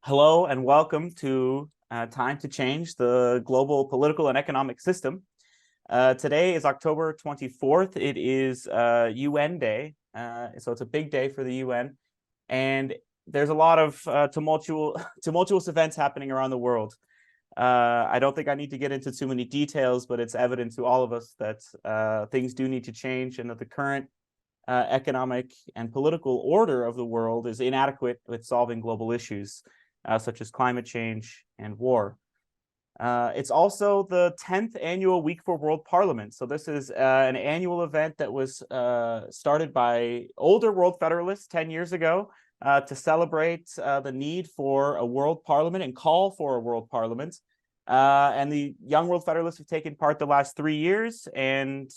Hello and welcome to Time to Change the Global Political and Economic System. Today is October 24th. It is UN Day, so it's a big day for the UN. And there's a lot of tumultuous events happening around the world. I don't think I need to get into too many details, but it's evident to all of us that things do need to change and that the current economic and political order of the world is inadequate with solving global issues. Such as climate change and war. It's also the 10th annual Week for World Parliament. So this is an annual event that was started by older World Federalists 10 years ago to celebrate the need for a world parliament and call for a world parliament. And the Young World Federalists have taken part the last 3 years, and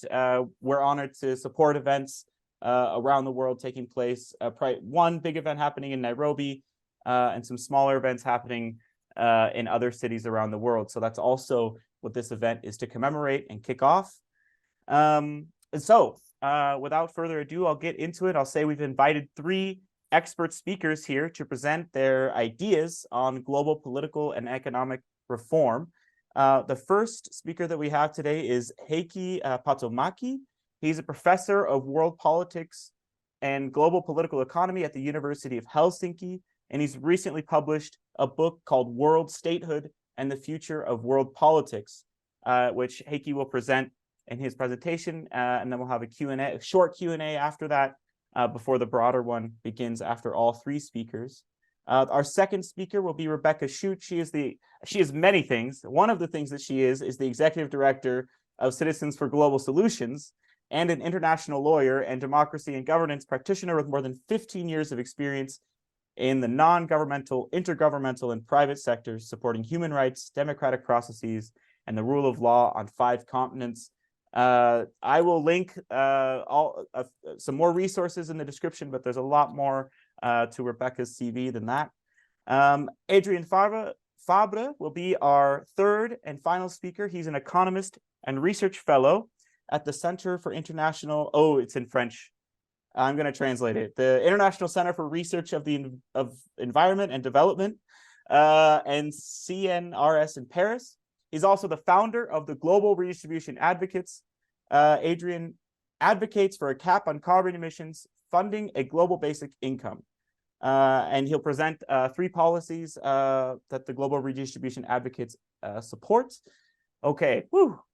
we're honored to support events around the world taking place. One big event happening in Nairobi, and some smaller events happening in other cities around the world. So that's also what this event is to commemorate and kick off. Without further ado, I'll get into it. I'll say we've invited 3 expert speakers here to present their ideas on global political and economic reform. The first speaker that we have today is Heikki Patomäki. He's a professor of world politics and global political economy at the University of Helsinki. And he's recently published a book called World Statehood and the Future of World Politics, which Heikki will present in his presentation, and then we'll have a short Q&A after that, before the broader one begins after all 3 speakers. Our second speaker will be Rebecca Schutt. She is many things. One of the things that she is the executive director of Citizens for Global Solutions and an international lawyer and democracy and governance practitioner with more than 15 years of experience in the non-governmental, intergovernmental, and private sectors, supporting human rights, democratic processes, and the rule of law on 5 continents. I will link some more resources in the description, but there's a lot more to Rebecca's CV than that. Adrien Fabre will be our third and final speaker. He's an economist and research fellow at the Centre for International, it's in French. I'm going to translate it. The International Center for Research of Environment and Development, and CNRS in Paris. He's also the founder of the Global Redistribution Advocates. Adrien advocates for a cap on carbon emissions, funding a global basic income. And he'll present 3 policies that the Global Redistribution Advocates supports. Okay,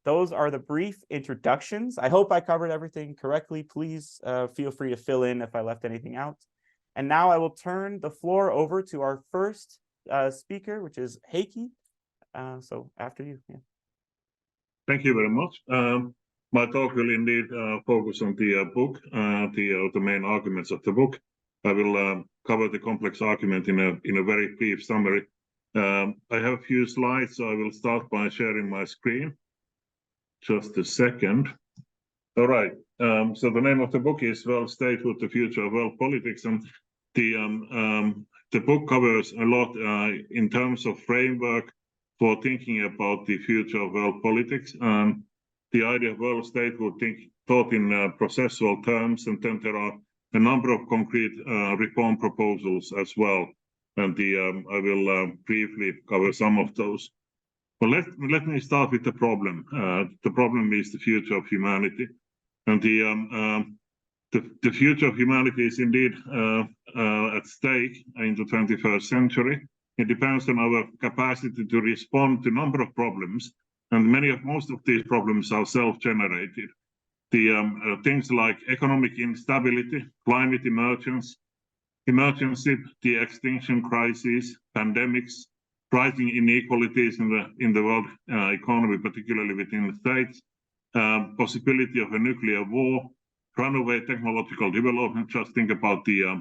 those are the brief introductions. I hope I covered everything correctly. Please feel free to fill in if I left anything out. And now I will turn the floor over to our first speaker, which is Heikki. So after you. Yeah. Thank you very much. My talk will indeed focus on the book, the main arguments of the book. I will cover the complex argument in a very brief summary. I have a few slides, so I will start by sharing my screen. Just a second. All right. So the name of the book is World Statehood, the Future of World Politics, and the book covers a lot in terms of framework for thinking about the future of world politics. The idea of world statehood thought in processual terms, and then there are a number of concrete reform proposals as well. And I will briefly cover some of those. But let me start with the problem. The problem is the future of humanity, and the future of humanity is indeed at stake in the 21st century. It depends on our capacity to respond to a number of problems, and most of these problems are self-generated. The things like economic instability, climate emergency, the extinction crisis, pandemics, rising inequalities in the world economy, particularly within the states, possibility of a nuclear war, runaway technological development. Just think about the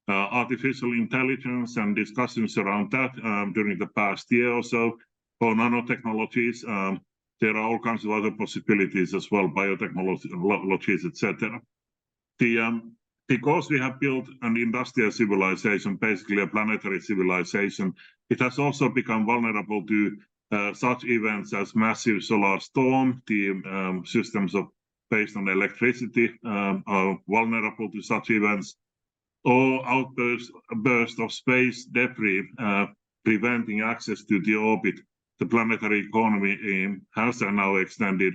artificial intelligence and discussions around that during the past year or so, or nanotechnologies. There are all kinds of other possibilities as well, biotechnologies, etc. Because we have built an industrial civilization, basically a planetary civilization, it has also become vulnerable to such events as massive solar storm. The systems based on electricity are vulnerable to such events, or outburst of space debris preventing access to the orbit, the planetary economy has now extended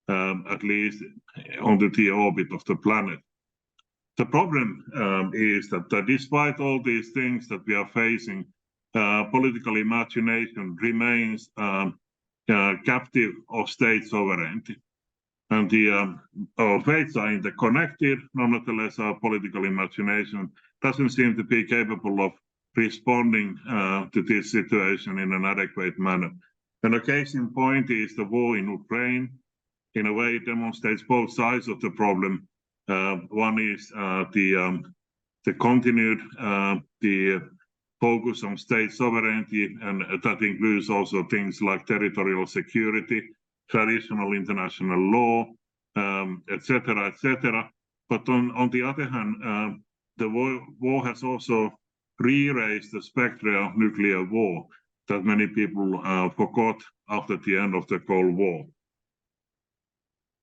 at least onto the orbit of the planet. The problem is that despite all these things that we are facing, political imagination remains captive of state sovereignty. And our fates are interconnected. Nonetheless, our political imagination doesn't seem to be capable of responding to this situation in an adequate manner. And a case in point is the war in Ukraine. In a way, it demonstrates both sides of the problem. One is the continued the focus on state sovereignty, and that includes also things like territorial security, traditional international law, etc., etc. But on the other hand, the war has also re-raised the spectre of nuclear war that many people forgot after the end of the Cold War.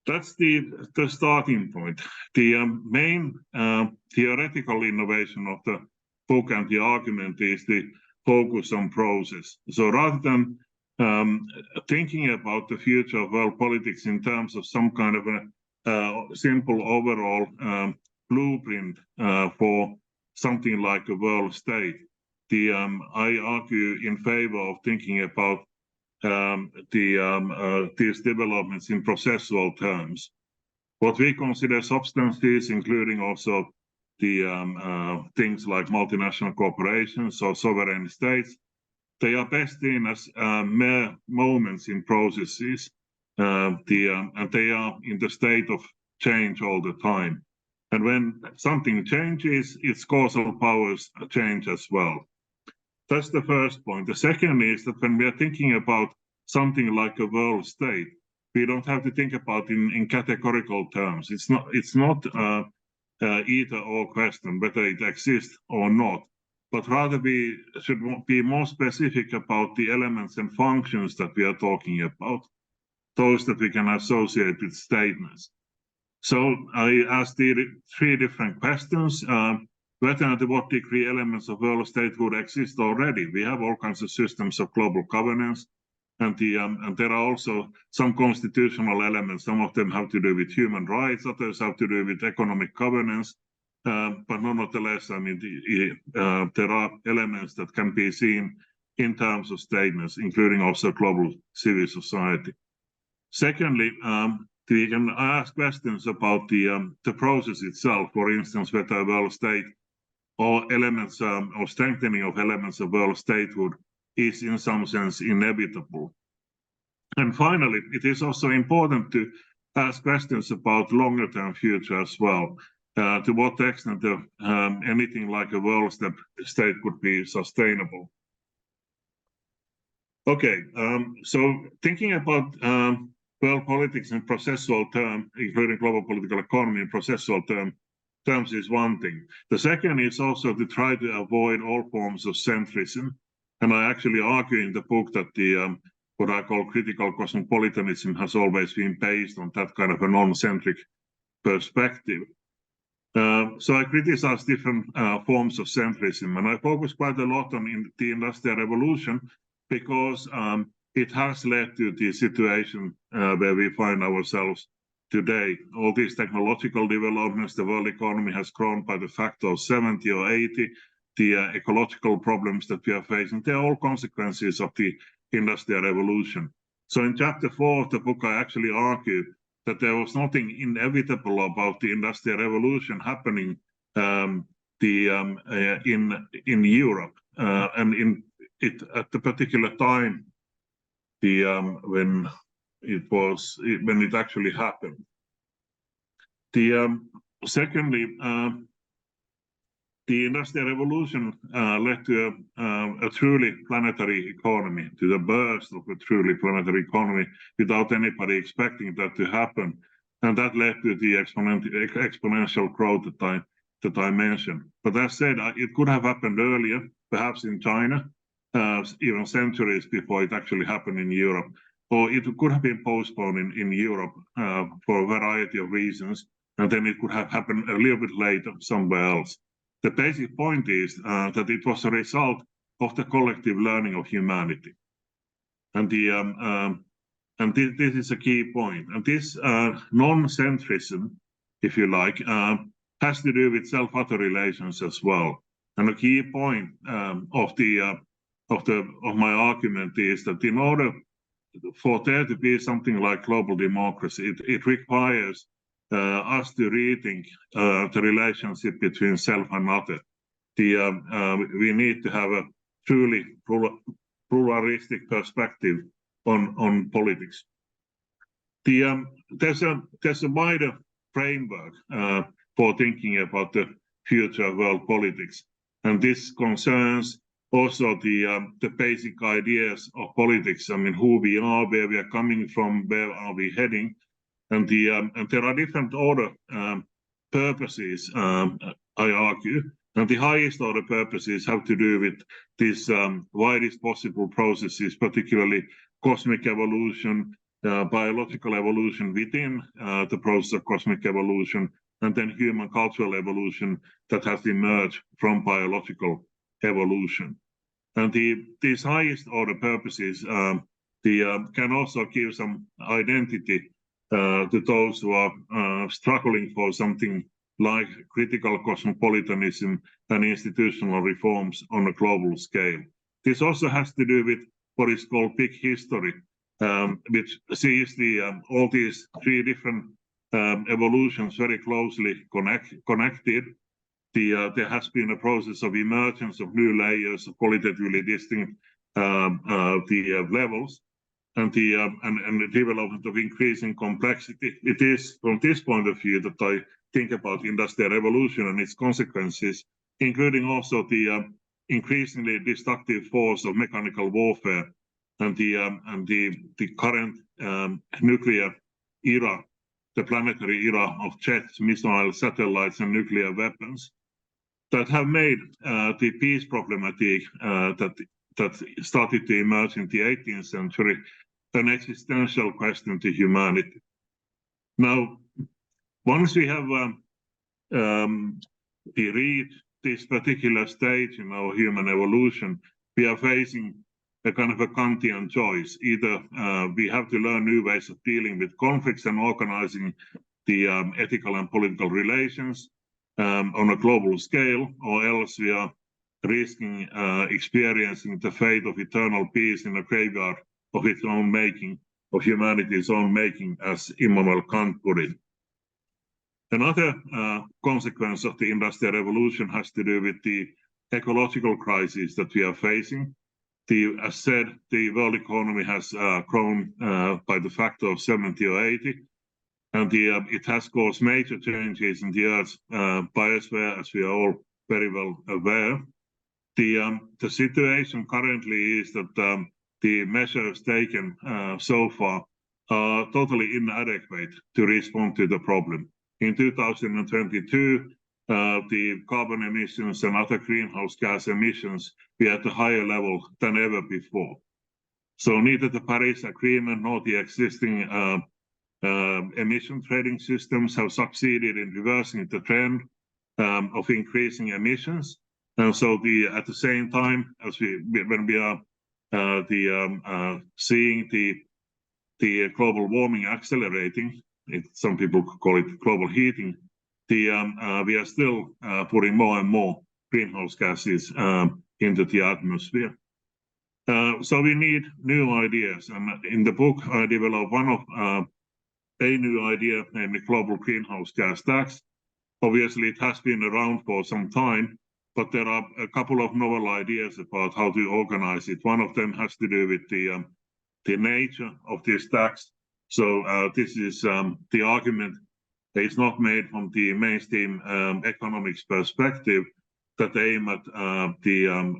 That's the starting point. The main theoretical innovation of the book and the argument is the focus on process. So rather than thinking about the future of world politics in terms of some kind of a simple overall blueprint for something like a world state, I argue in favor of thinking about these developments in processual terms. What we consider substances, including also the things like multinational corporations or sovereign states, they are best seen as mere moments in processes, and they are in the state of change all the time. And when something changes, its causal powers change as well. That's the first point. The second is that when we are thinking about something like a world state, we don't have to think about in categorical terms. It's not either or question whether it exists or not, but rather we should be more specific about the elements and functions that we are talking about, those that we can associate with statements. So I asked the three different questions. Whether and to what degree elements of world statehood exist already. We have all kinds of systems of global governance, and there are also some constitutional elements. Some of them have to do with human rights, others have to do with economic governance. But nonetheless, I mean, there are elements that can be seen in terms of statements, including also global civil society. Secondly, we can ask questions about the process itself. For instance, whether a world state or elements or strengthening of elements of world statehood is in some sense inevitable. And finally, it is also important to ask questions about longer-term future as well. To what extent anything like a world state could be sustainable. Okay, so thinking about world politics in processual terms, including global political economy in processual terms is one thing. The second is also to try to avoid all forms of centrism. And I actually argue in the book that the what I call critical cosmopolitanism has always been based on that kind of a non-centric perspective. So I criticize different forms of centrism, and I focus quite a lot on the Industrial Revolution because it has led to the situation where we find ourselves today. All these technological developments, the world economy has grown by the factor of 70 or 80. The ecological problems that we are facing, they're all consequences of the Industrial Revolution. So in chapter 4 of the book, I actually argue that there was nothing inevitable about the Industrial Revolution happening in Europe and at the particular time when it actually happened. Secondly, the Industrial Revolution led to a truly planetary economy, to the birth of a truly planetary economy without anybody expecting that to happen. And that led to the exponential growth that I mentioned. But as said, it could have happened earlier, perhaps in China, even centuries before it actually happened in Europe. Or it could have been postponed in Europe for a variety of reasons, and then it could have happened a little bit later somewhere else. The basic point is that it was a result of the collective learning of humanity. And this is a key point. And this non-centrism, if you like, has to do with self-other relations as well. And a key point of my argument is that in order for there to be something like global democracy, it requires us to rethink the relationship between self and other. We need to have a truly pluralistic perspective on politics. There's a wider framework for thinking about the future of world politics, and this concerns also the basic ideas of politics. I mean, who we are, where we are coming from, where are we heading, and there are different order purposes, I argue, and the highest order purposes have to do with these widest possible processes, particularly cosmic evolution, biological evolution within the process of cosmic evolution, and then human cultural evolution that has emerged from biological evolution. And these highest order purposes can also give some identity to those who are struggling for something like critical cosmopolitanism and institutional reforms on a global scale. This also has to do with what is called big history, which sees all these three different evolutions very closely connected. There has been a process of emergence of new layers of qualitatively distinct levels, and the development of increasing complexity. It is from this point of view that I think about industrial revolution and its consequences, including also the increasingly destructive force of mechanical warfare and the current nuclear era, the planetary era of jets, missiles, satellites, and nuclear weapons that have made the peace problematic that started to emerge in the 18th century an existential question to humanity. Now, once we have reached this particular stage in our human evolution, we are facing a kind of a Kantian choice. Either we have to learn new ways of dealing with conflicts and organizing the ethical and political relations on a global scale, or else we are risking experiencing the fate of eternal peace in a graveyard of its own making, of humanity's own making, as Immanuel Kant put it. Another consequence of the Industrial Revolution has to do with the ecological crisis that we are facing. As said, the world economy has grown by the factor of 70 or 80, and it has caused major changes in the Earth's biosphere, as we are all very well aware. The situation currently is that the measures taken so far are totally inadequate to respond to the problem. In 2022, the carbon emissions and other greenhouse gas emissions were at a higher level than ever before. So neither the Paris Agreement nor the existing emission trading systems have succeeded in reversing the trend of increasing emissions. And so at the same time, as when we are seeing the global warming accelerating, some people call it global heating, we are still putting more and more greenhouse gases into the atmosphere. So we need new ideas. And in the book, I developed a new idea, namely global greenhouse gas tax. Obviously, it has been around for some time, but there are a couple of novel ideas about how to organize it. One of them has to do with the nature of this tax. So this is the argument that is not made from the mainstream economics perspective that aim at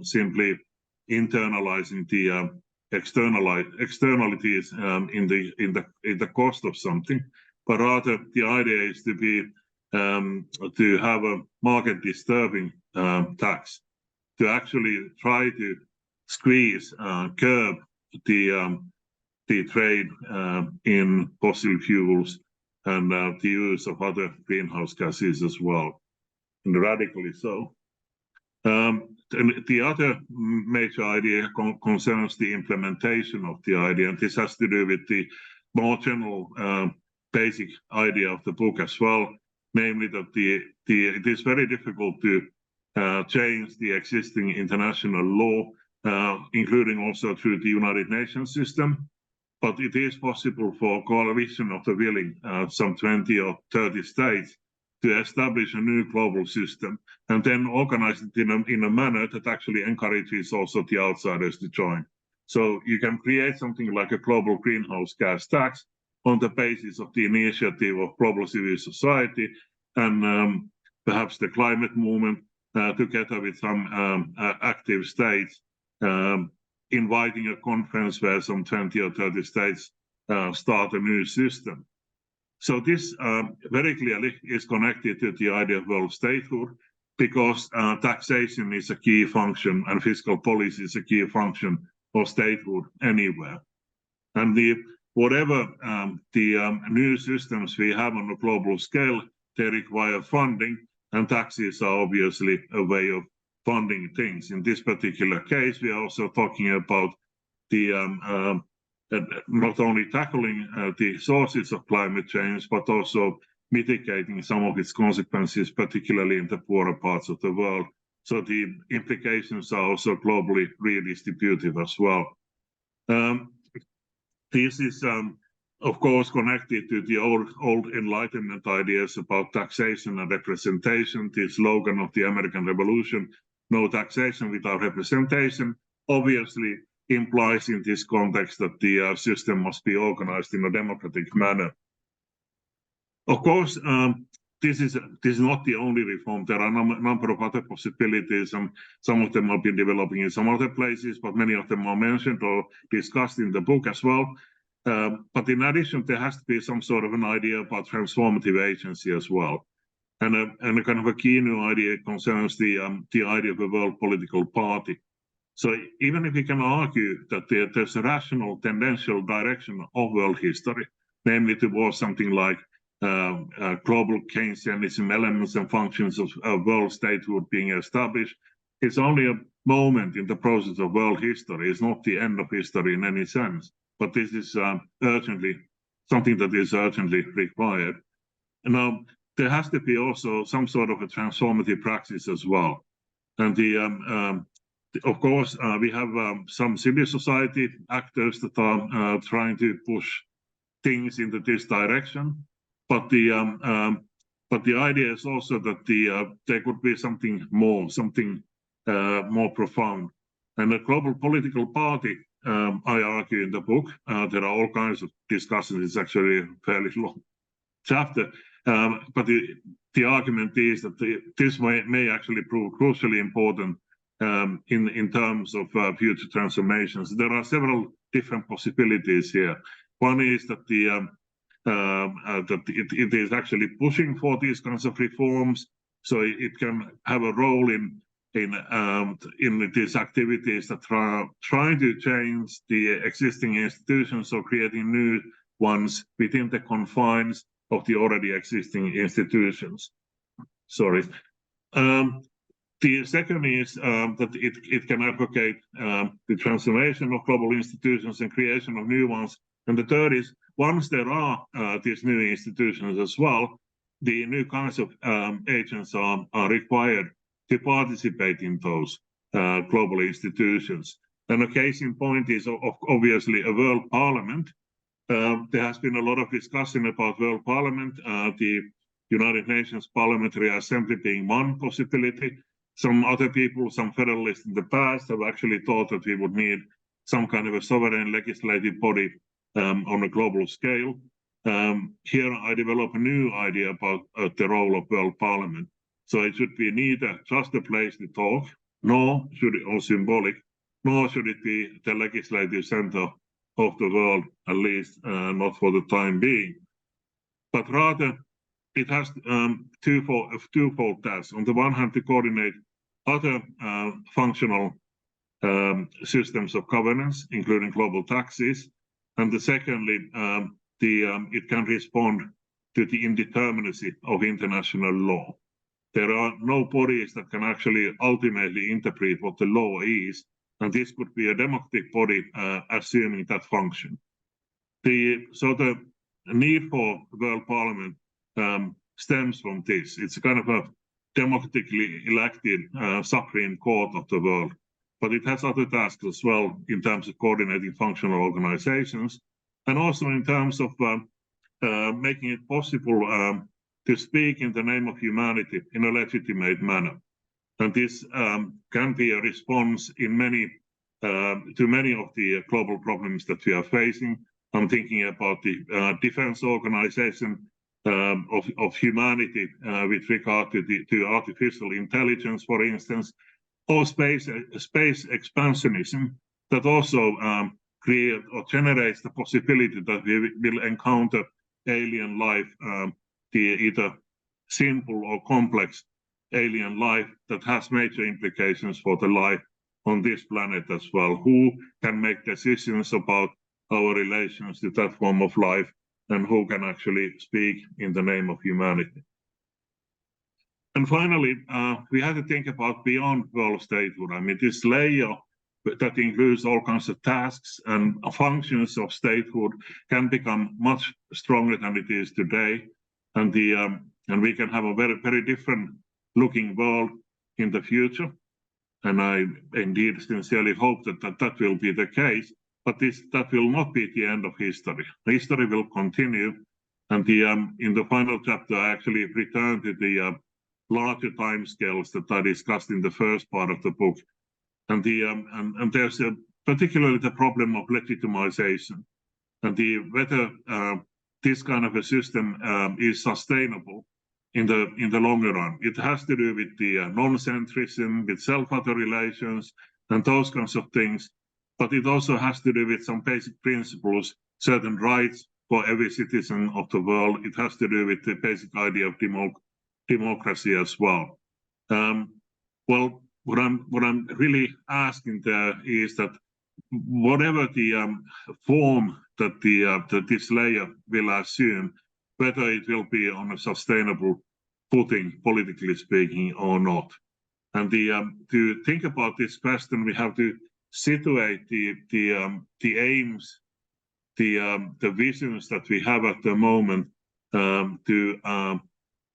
simply internalizing the externalities in the cost of something, but rather the idea is to have a market disturbing tax, to actually try to squeeze, curb the trade in fossil fuels and the use of other greenhouse gases as well, and radically so. The other major idea concerns the implementation of the idea, and this has to do with the more general basic idea of the book as well, namely that it is very difficult to change the existing international law, including also through the United Nations system, but it is possible for a coalition of the willing, some 20 or 30 states, to establish a new global system and then organize it in a manner that actually encourages also the outsiders to join. So you can create something like a global greenhouse gas tax on the basis of the initiative of global civil society and perhaps the climate movement together with some active states, inviting a conference where some 20 or 30 states start a new system. So this very clearly is connected to the idea of world statehood, because taxation is a key function and fiscal policy is a key function of statehood anywhere. And whatever the new systems we have on a global scale, they require funding, and taxes are obviously a way of funding things. In this particular case, we are also talking about the not only tackling the sources of climate change, but also mitigating some of its consequences, particularly in the poorer parts of the world. So the implications are also globally redistributive as well. This is, of course, connected to the old Enlightenment ideas about taxation and representation. The slogan of the American Revolution, no taxation without representation, obviously implies in this context that the system must be organized in a democratic manner. Of course, this is not the only reform. There are a number of other possibilities, and some of them have been developing in some other places, but many of them are mentioned or discussed in the book as well. But in addition, there has to be some sort of an idea about transformative agency as well. And a kind of a key new idea concerns the idea of a world political party. So even if we can argue that there's a rational tendential direction of world history, namely towards something like global Keynesianism, elements and functions of world statehood being established, it's only a moment in the process of world history. It's not the end of history in any sense, but this is urgently something that is urgently required. Now, there has to be also some sort of a transformative praxis as well. And of course, we have some civil society actors that are trying to push things into this direction. But the idea is also that there could be something more profound. And a global political party, I argue in the book, there are all kinds of discussions. It's actually a fairly long chapter. But the argument is that this may actually prove crucially important in terms of future transformations. There are several different possibilities here. One is that that it is actually pushing for these kinds of reforms, so it can have a role in these activities that are trying to change the existing institutions or creating new ones within the confines of the already existing institutions. Sorry. The second is that it can advocate the transformation of global institutions and creation of new ones. And the third is, once there are these new institutions as well, the new kinds of agents are required to participate in those global institutions. And a case in point is obviously a world parliament. There has been a lot of discussion about world parliament, the United Nations Parliamentary Assembly being one possibility. Some other people, some federalists in the past, have actually thought that we would need some kind of a sovereign legislative body on a global scale. Here I develop a new idea about the role of world parliament. So it should be neither just a place to talk, nor should it be symbolic, nor should it be the legislative center of the world, at least not for the time being. But rather, it has twofold tasks. On the one hand, to coordinate other functional systems of governance, including global taxes, and secondly, it can respond to the indeterminacy of international law. there are no bodies that can actually ultimately interpret what the law is, and this could be a democratic body assuming that function. So the need for World Parliament stems from this. It's a kind of a democratically elected Supreme Court of the world, but it has other tasks as well in terms of coordinating functional organizations, and also in terms of making it possible to speak in the name of humanity in a legitimate manner. And this can be a response in to many of the global problems that we are facing. I'm thinking about the defense organization of humanity with regard to artificial intelligence, for instance, or space expansionism that also create or generates the possibility that we will encounter alien life, either simple or complex alien life that has major implications for the life on this planet as well. Who can make decisions about our relations to that form of life, and who can actually speak in the name of humanity? And finally, we have to think about beyond world statehood. I mean, this layer that includes all kinds of tasks and functions of statehood can become much stronger than it is today, and we can have a very, very different looking world in the future. And I indeed sincerely hope that will be the case. But that will not be the end of history. History will continue, and in the final chapter, I actually return to the larger timescales that I discussed in the first part of the book, and there's particularly the problem of legitimization, and whether this kind of a system is sustainable in the longer run. It has to do with the non-centrism, with self-other relations, and those kinds of things. But it also has to do with some basic principles, certain rights for every citizen of the world. It has to do with the basic idea of democracy as well. Well, what I'm really asking there is that whatever the form that this layer will assume, whether it will be on a sustainable footing, politically speaking, or not. And to think about this question, we have to situate the aims, the visions that we have at the moment to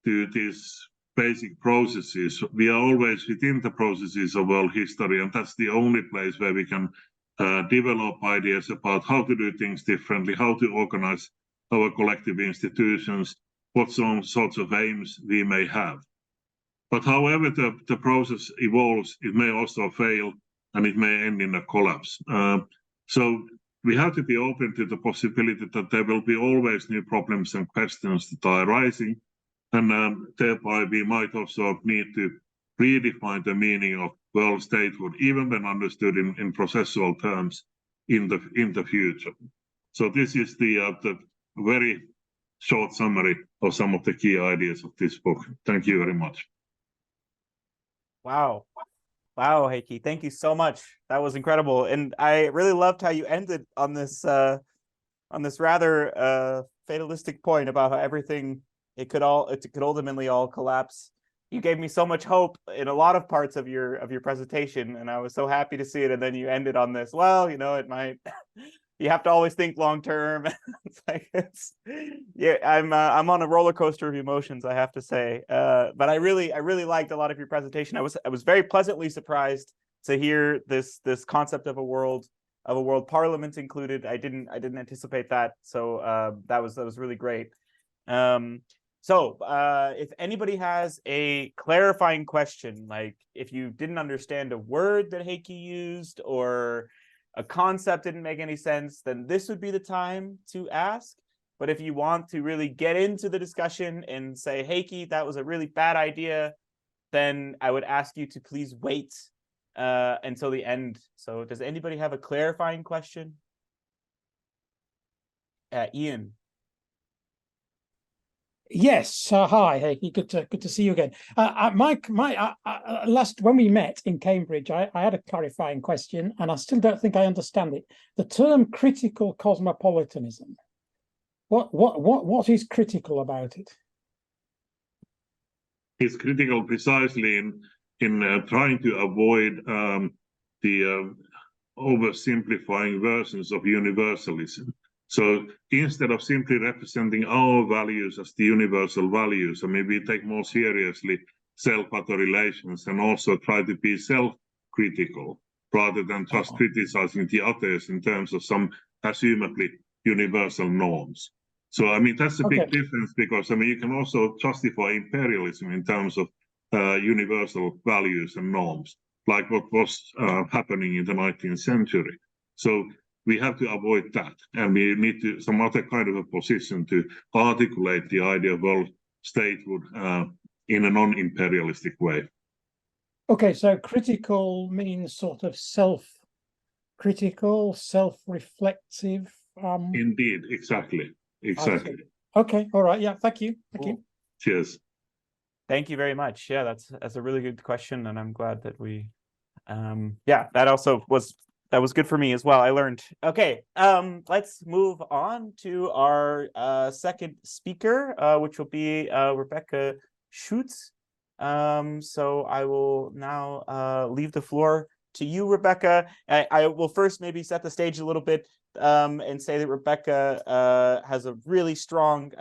these basic processes. We are always within the processes of world history, and that's the only place where we can develop ideas about how to do things differently, how to organize our collective institutions, what sorts of aims we may have. But however the process evolves, it may also fail, and it may end in a collapse. So we have to be open to the possibility that there will be always new problems and questions that are arising, and thereby we might also need to redefine the meaning of world statehood, even when understood in processual terms in the future. So this is the very short summary of some of the key ideas of this book. Thank you very much. Wow. Wow, Heikki, thank you so much. That was incredible. And I really loved how you ended on this rather fatalistic point about how everything it could ultimately all collapse. You gave me so much hope in a lot of parts of your presentation, and I was so happy to see it. And then you ended on this, well, you know, it might you have to always think long term. Yeah, I'm on a roller coaster of emotions, I have to say. But I really liked a lot of your presentation. I was very pleasantly surprised to hear this concept of a world parliament included. I didn't anticipate that. So that was really great. So if anybody has a clarifying question, like if you didn't understand a word that Heikki used or a concept didn't make any sense, then this would be the time to ask. But if you want to really get into the discussion and say, Heikki, that was a really bad idea, then I would ask you to please wait until the end. So does anybody have a clarifying question? Ian. Yes. Hi, Heikki. Good to see you again. Last when we met in Cambridge, I had a clarifying question, and I still don't think I understand it. The term critical cosmopolitanism. What is critical about it? is critical precisely in trying to avoid the oversimplifying versions of universalism. So instead of simply representing our values as the universal values, I mean, we take more seriously self-other relations and also try to be self-critical rather than just criticizing the others in terms of some assumably universal norms. So, I mean, that's a big difference because, I mean, you can also justify imperialism in terms of universal values and norms, like what was happening in the 19th century. So we have to avoid that, and we need to some other kind of a position to articulate the idea of world statehood in a non-imperialistic way. Okay, so critical means sort of self-critical, self-reflective. Indeed, exactly. Okay, all right, yeah, thank you. Cheers. Thank you very much. Yeah, that's a really good question, and I'm glad that we, yeah, that was good for me as well. I learned. Okay, let's move on to our second speaker, which will be Rebecca Schutz. So I will now leave the floor to you, Rebecca. I will first maybe set the stage a little bit and say that Rebecca has a really strong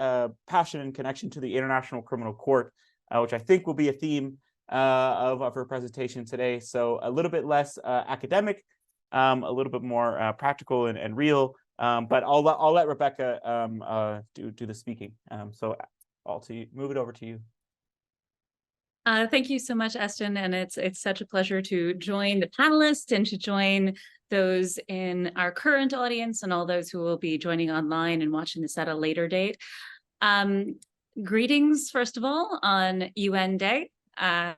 passion and connection to the International Criminal Court, which I think will be a theme of her presentation today. So a little bit less academic, a little bit more practical and real, but I'll let Rebecca do the speaking. So I'll move it over to you. Thank you so much, Eston, and it's such a pleasure to join the panelists and to join those in our current audience and all those who will be joining online and watching this at a later date. Greetings, first of all, on UN Day. I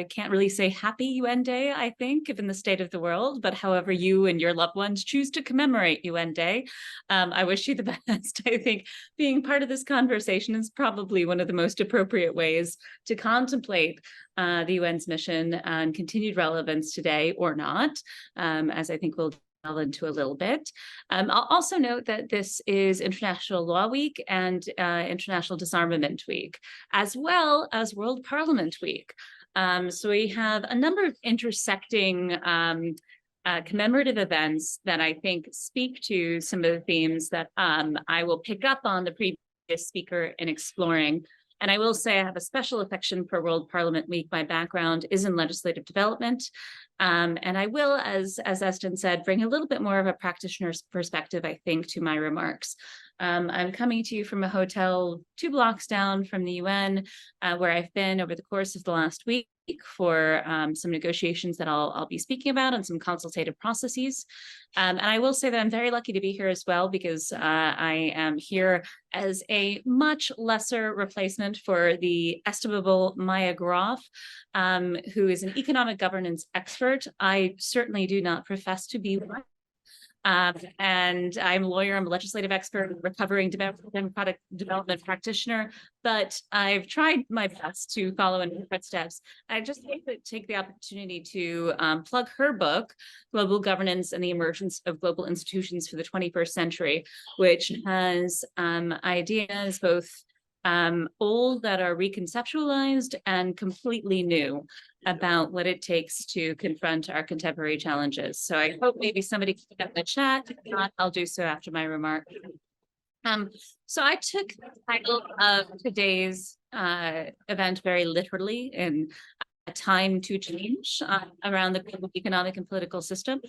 can't really say happy UN Day, I think, given the state of the world, but however you and your loved ones choose to commemorate UN Day, I wish you the best. I think being part of this conversation is probably one of the most appropriate ways to contemplate the UN's mission and continued relevance today or not, as I think we'll delve into a little bit. I'll also note that this is International Law Week and International Disarmament Week, as well as World Parliament Week. So we have a number of intersecting commemorative events that I think speak to some of the themes that I will pick up on the previous speaker in exploring. And I will say I have a special affection for World Parliament Week. My background is in legislative development. And I will, as Eston said, bring a little bit more of a practitioner's perspective, I think, to my remarks. I'm coming to you from a hotel 2 blocks down from the UN, where I've been over the course of the last week for some negotiations that I'll be speaking about and some consultative processes. And I will say that I'm very lucky to be here as well, because I am here as a much lesser replacement for the estimable Maya Groff, who is an economic governance expert. I certainly do not profess to be one. And I'm a lawyer, I'm a legislative expert, recovering democratic development practitioner, but I've tried my best to follow in her footsteps. I just want to take the opportunity to plug her book, Global Governance and the Emergence of Global Institutions for the 21st Century, which has ideas both old that are reconceptualized and completely new about what it takes to confront our contemporary challenges. So I hope maybe somebody can pick up the chat. If not, I'll do so after my remark. So I took the title of today's event very literally, in a time to change around the global economic and political system.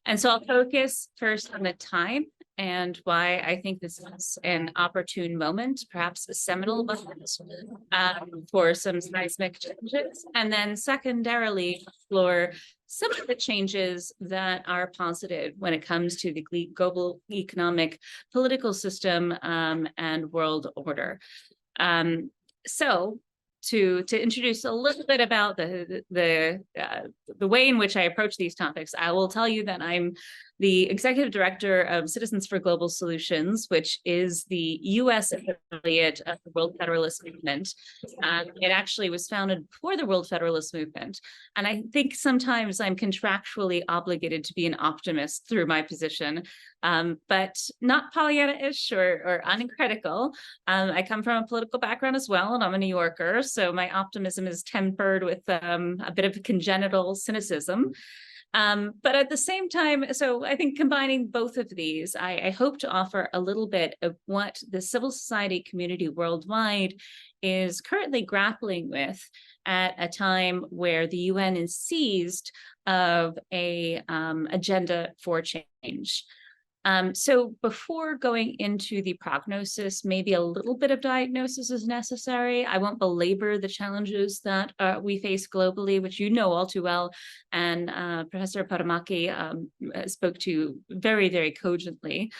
And so I'll focus first on the time and why I think this is an opportune moment, perhaps a seminal moment for some seismic changes. And then secondarily, explore some of the changes that are positive when it comes to the global economic political system and world order. So to introduce a little bit about the way in which I approach these topics, I will tell you that I'm the executive director of Citizens for Global Solutions, which is the US affiliate of the World Federalist Movement. It actually was founded before the World Federalist Movement. And I think sometimes I'm contractually obligated to be an optimist through my position, but not Pollyanna-ish or uncritical. I come from a political background as well, and I'm a New Yorker, so my optimism is tempered with a bit of congenital cynicism. But at the same time, so I think combining both of these, I hope to offer a little bit of what the civil society community worldwide is currently grappling with at a time where the UN is seized of a agenda for change. So before going into the prognosis, maybe a little bit of diagnosis is necessary. I won't belabor the challenges that we face globally, which you know all too well, and Professor Patomäki spoke to very, very cogently.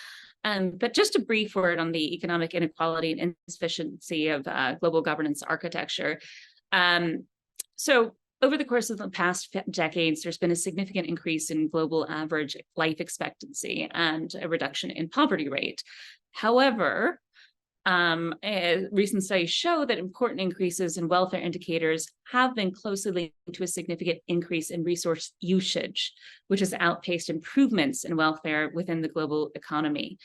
But just a brief word on the economic inequality and insufficiency of global governance architecture. So over the course of the past decades, there's been a significant increase in global average life expectancy and a reduction in poverty rate. However, recent studies show that important increases in welfare indicators have been closely linked to a significant increase in resource usage, which has outpaced improvements in welfare within the global economy.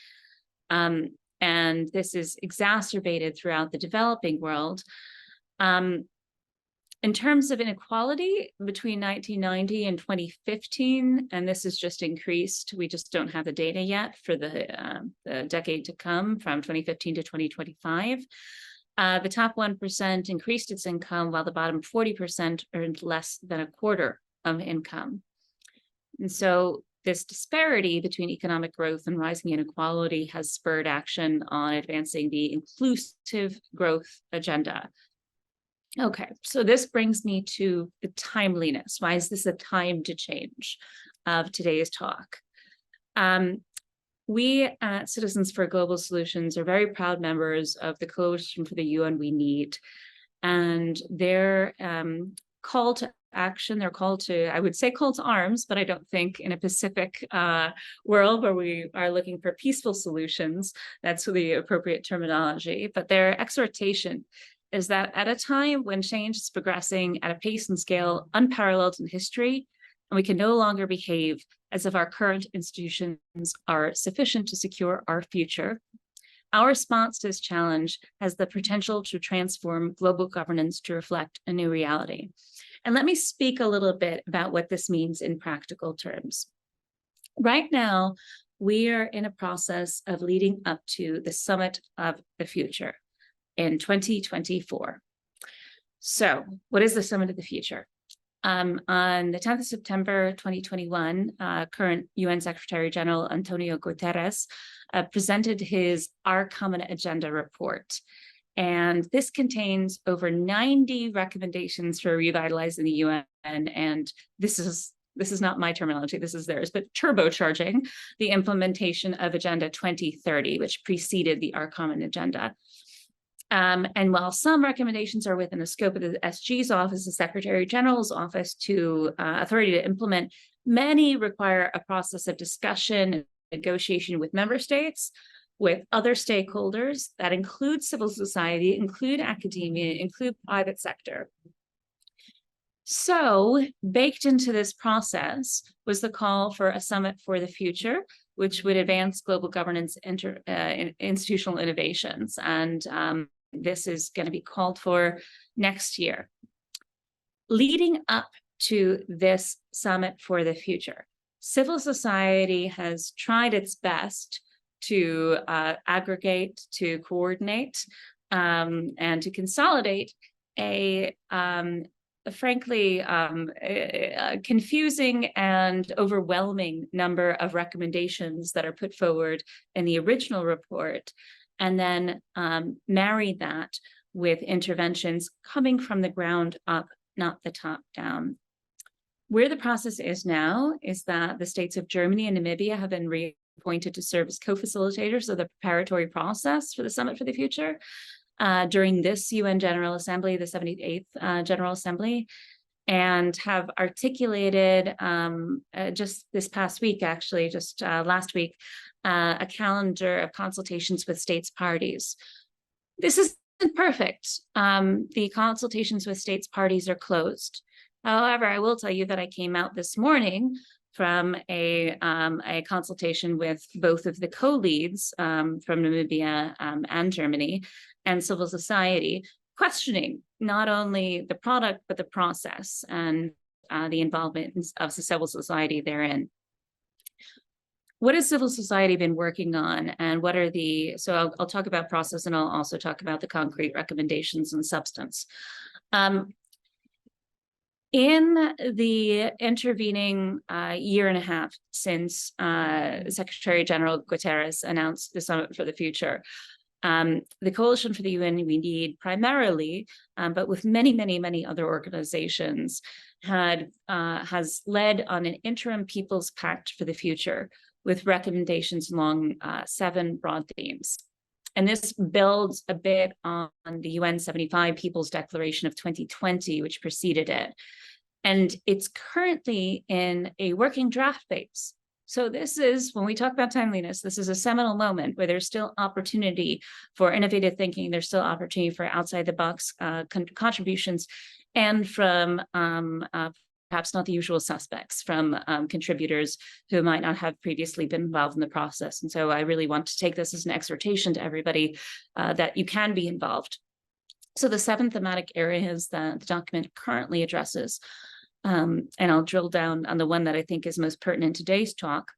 And this is exacerbated throughout the developing world. In terms of inequality between 1990 and 2015, and this has just increased, we just don't have the data yet for the decade to come from 2015 to 2025. The top 1% increased its income, while the bottom 40% earned less than a quarter of income. And so this disparity between economic growth and rising inequality has spurred action on advancing the inclusive growth agenda. Okay, so this brings me to the timeliness. Why is this a time to change of today's talk? We at Citizens for Global Solutions are very proud members of the Coalition for the UN We Need, and their call to action, their call to, I would say call to arms, but I don't think in a Pacific world where we are looking for peaceful solutions, that's the appropriate terminology, but their exhortation is that at a time when change is progressing at a pace and scale unparalleled in history, and we can no longer behave as if our current institutions are sufficient to secure our future, our response to this challenge has the potential to transform global governance to reflect a new reality. And let me speak a little bit about what this means in practical terms. Right now, we are in a process of leading up to the Summit of the Future in 2024. So what is the Summit of the Future? On the 10th of September, 2021, current UN Secretary General Antonio Guterres presented his Our Common Agenda report. And this contains over 90 recommendations for revitalizing the UN. And this is not my terminology, this is theirs, but turbocharging the implementation of Agenda 2030, which preceded the Our Common Agenda. And while some recommendations are within the scope of the SG's office, the Secretary General's office to authority to implement, many require a process of discussion and negotiation with member states, with other stakeholders that include civil society, include academia, include private sector. So baked into this process was the call for a summit for the future, which would advance global governance institutional innovations. And this is going to be called for next year. Leading up to this summit for the future, civil society has tried its best to aggregate, to coordinate, and to consolidate a frankly confusing and overwhelming number of recommendations that are put forward in the original report, and then marry that with interventions coming from the ground up, not the top down. Where the process is now is that the states of Germany and Namibia have been reappointed to serve as co-facilitators of the preparatory process for the Summit for the Future during this UN General Assembly, the 78th General Assembly. and have articulated just this past week, actually, just last week, a calendar of consultations with states parties. This isn't perfect. The consultations with states parties are closed. However, I will tell you that I came out this morning from a consultation with both of the co-leads from Namibia and Germany and civil society, questioning not only the product, but the process and the involvement of the civil society therein. What has civil society been working on, and what are so I'll talk about process, and I'll also talk about the concrete recommendations and substance. In the intervening year and a half since Secretary General Guterres announced the Summit for the Future, the Coalition for the UN We Need primarily, but with many, many, many other organizations, has led on an interim People's Pact for the Future with recommendations along 7 broad themes. And this builds a bit on the UN 75 People's Declaration of 2020, which preceded it. And it's currently in a working draft phase. So this is, when we talk about timeliness, this is a seminal moment where there's still opportunity for innovative thinking. There's still opportunity for outside the box contributions, and from perhaps not the usual suspects, from contributors who might not have previously been involved in the process. And so I really want to take this as an exhortation to everybody that you can be involved. So the 7 thematic areas that the document currently addresses, and I'll drill down on the one that I think is most pertinent to today's talk,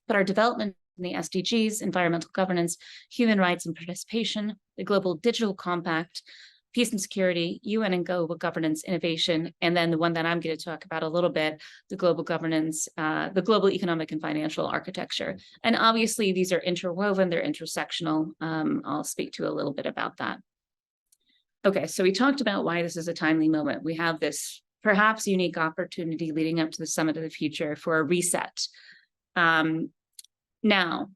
but our development in the SDGs, environmental governance, human rights and participation, the Global Digital Compact, peace and security, UN and global governance, innovation, and then the one that I'm going to talk about a little bit, the global governance, the global economic and financial architecture. And obviously these are interwoven, they're intersectional. I'll speak to a little bit about that. Okay, so we talked about why this is a timely moment. We have this perhaps unique opportunity leading up to the Summit of the Future for a reset. Now,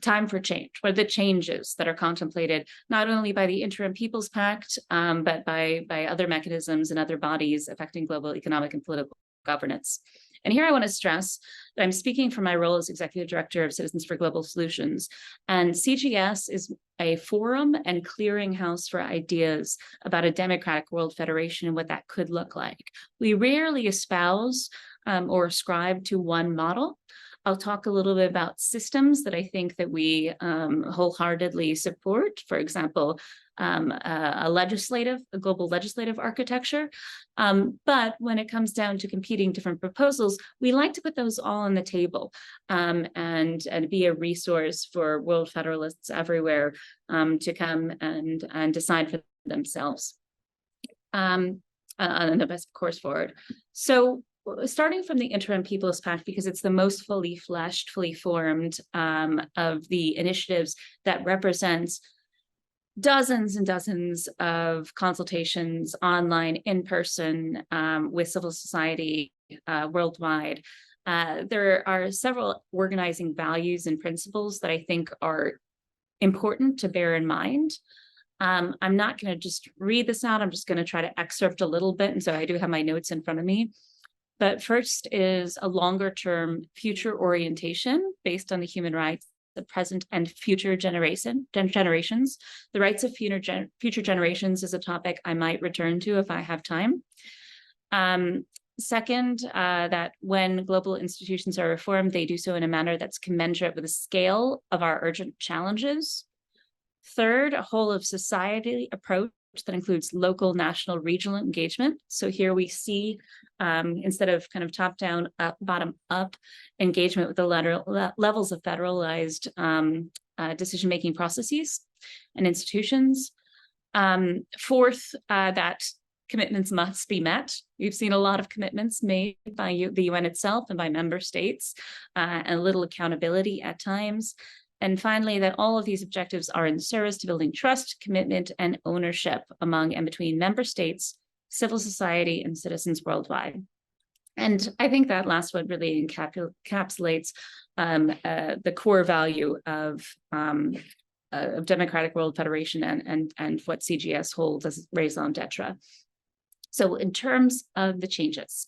time for change. What are the changes that are contemplated not only by the Interim People's Pact, but by other mechanisms and other bodies affecting global economic and political governance? And here I want to stress that I'm speaking from my role as Executive Director of Citizens for Global Solutions. And CGS is a forum and clearinghouse for ideas about a democratic world federation and what that could look like. We rarely espouse or ascribe to one model. I'll talk a little bit about systems that I think that we wholeheartedly support. For example, a global legislative architecture. But when it comes down to competing different proposals, we like to put those all on the table and be a resource for world federalists everywhere to come and decide for themselves on the best course forward. So, starting from the Interim People's Pact, because it's the most fully fleshed, fully formed of the initiatives that represents dozens and dozens of consultations online, in person, with civil society worldwide. There are several organizing values and principles that I think are important to bear in mind. I'm not going to just read this out. I'm just going to try to excerpt a little bit. And so I do have my notes in front of me. But first is a longer term future orientation based on the human rights, the present and future generations. The rights of future generations is a topic I might return to if I have time. Second, that when global institutions are reformed, they do so in a manner that's commensurate with the scale of our urgent challenges. Third, a whole of society approach that includes local, national, regional engagement. So here we see, instead of kind of top down, bottom up engagement with the levels of federalized decision-making processes and institutions. Fourth, that commitments must be met. We've seen a lot of commitments made by the UN itself and by member states, and little accountability at times. And finally, that all of these objectives are in service to building trust, commitment, and ownership among and between member states, civil society, and citizens worldwide. And I think that last one really encapsulates the core value of democratic world federation and what CGS holds as raison d'etre. So in terms of the changes,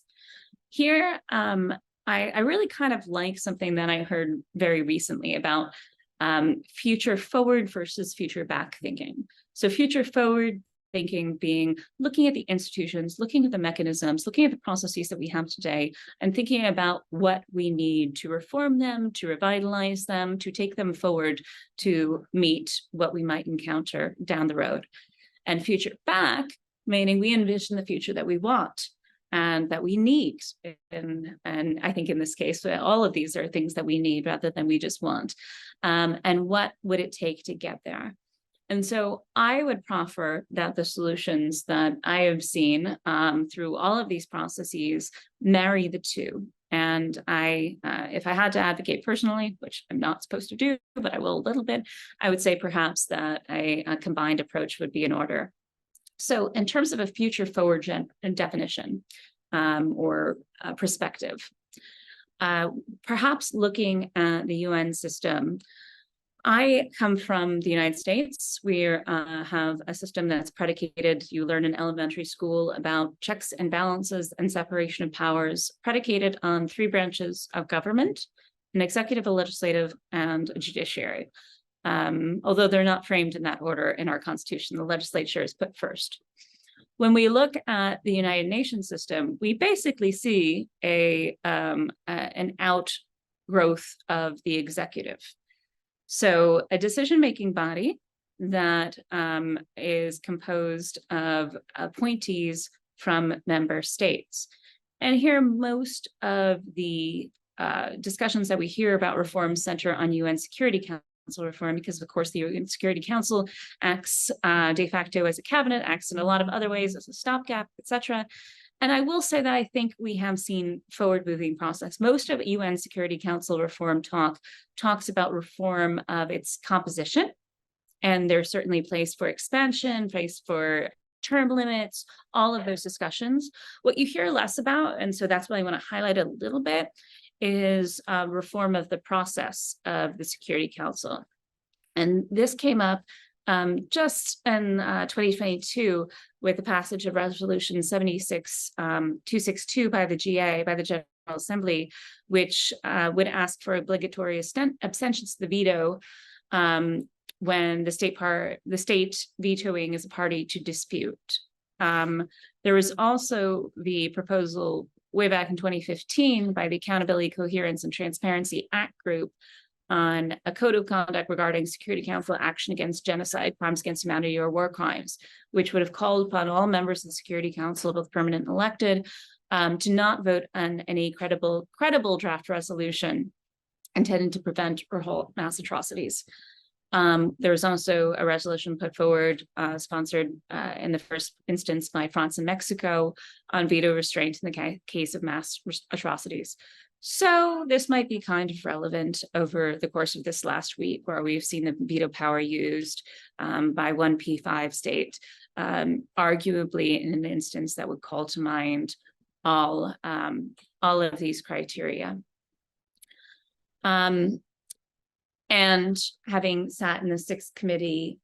here, I really kind of like something that I heard very recently about future forward versus future back thinking. So future forward thinking being looking at the institutions, looking at the mechanisms, looking at the processes that we have today, and thinking about what we need to reform them, to revitalize them, to take them forward to meet what we might encounter down the road. And future back, meaning we envision the future that we want and that we need. And I think in this case, all of these are things that we need rather than we just want. And what would it take to get there? And so I would proffer that the solutions that I have seen through all of these processes marry the two. And if I had to advocate personally, which I'm not supposed to do, but I will a little bit, I would say perhaps that a combined approach would be in order. So in terms of a future forward definition or perspective, perhaps looking at the UN system, I come from the United States. We have a system that's predicated, you learn in elementary school about checks and balances and separation of powers, predicated on 3 branches of government, an executive, a legislative, and a judiciary. Although they're not framed in that order in our Constitution, the legislature is put first. When we look at the United Nations system, we basically see an outgrowth of the executive. So a decision-making body that is composed of appointees from member states. And here, most of the discussions that we hear about reforms center on UN Security Council reform, because of course the UN Security Council acts de facto as a cabinet, acts in a lot of other ways as a stopgap, etc. And I will say that I think we have seen forward-moving process. Most of UN Security Council reform talks about reform of its composition, and there's certainly place for expansion, place for term limits, all of those discussions. What you hear less about, and so that's what I want to highlight a little bit, is reform of the process of the Security Council. And this came up just in 2022 with the passage of Resolution 76262 by the GA, by the General Assembly, which would ask for obligatory abstentions to the veto when the state vetoing is a party to dispute. There was also the proposal way back in 2015 by the Accountability, Coherence, and Transparency Act Group on a code of conduct regarding Security Council action against genocide, crimes against humanity, or war crimes, which would have called upon all members of the Security Council, both permanent and elected, to not vote on any credible draft resolution intended to prevent or halt mass atrocities. There was also a resolution put forward, sponsored in the first instance by France and Mexico, on veto restraint in the case of mass atrocities. So this might be kind of relevant over the course of this last week, where we've seen the veto power used by one P5 state, arguably in an instance that would call to mind all of these criteria. And having sat in the 6th committee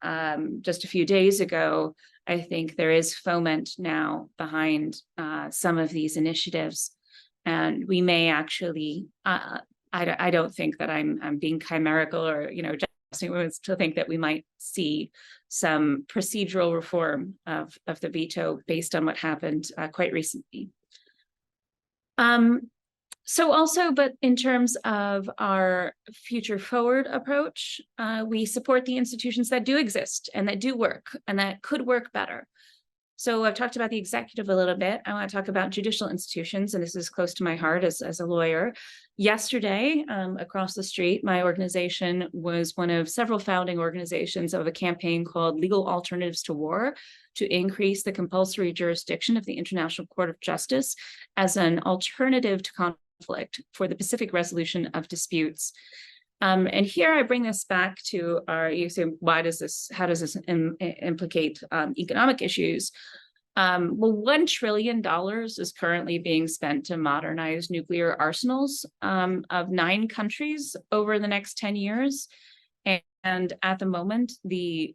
just a few days ago, I think there is foment now behind some of these initiatives. And we may actually, I don't think that I'm being chimerical or, to think that we might see some procedural reform of the veto based on what happened quite recently. So also, but in terms of our future forward approach, we support the institutions that do exist and that do work and that could work better. So I've talked about the executive a little bit. I want to talk about judicial institutions, and this is close to my heart as a lawyer. Yesterday, across the street, my organization was one of several founding organizations of a campaign called Legal Alternatives to War, to increase the compulsory jurisdiction of the International Court of Justice as an alternative to conflict for the pacific resolution of disputes. And here I bring this back to you say, how does this implicate economic issues? Well, $1 trillion is currently being spent to modernize nuclear arsenals of 9 countries over the next 10 years. And at the moment, the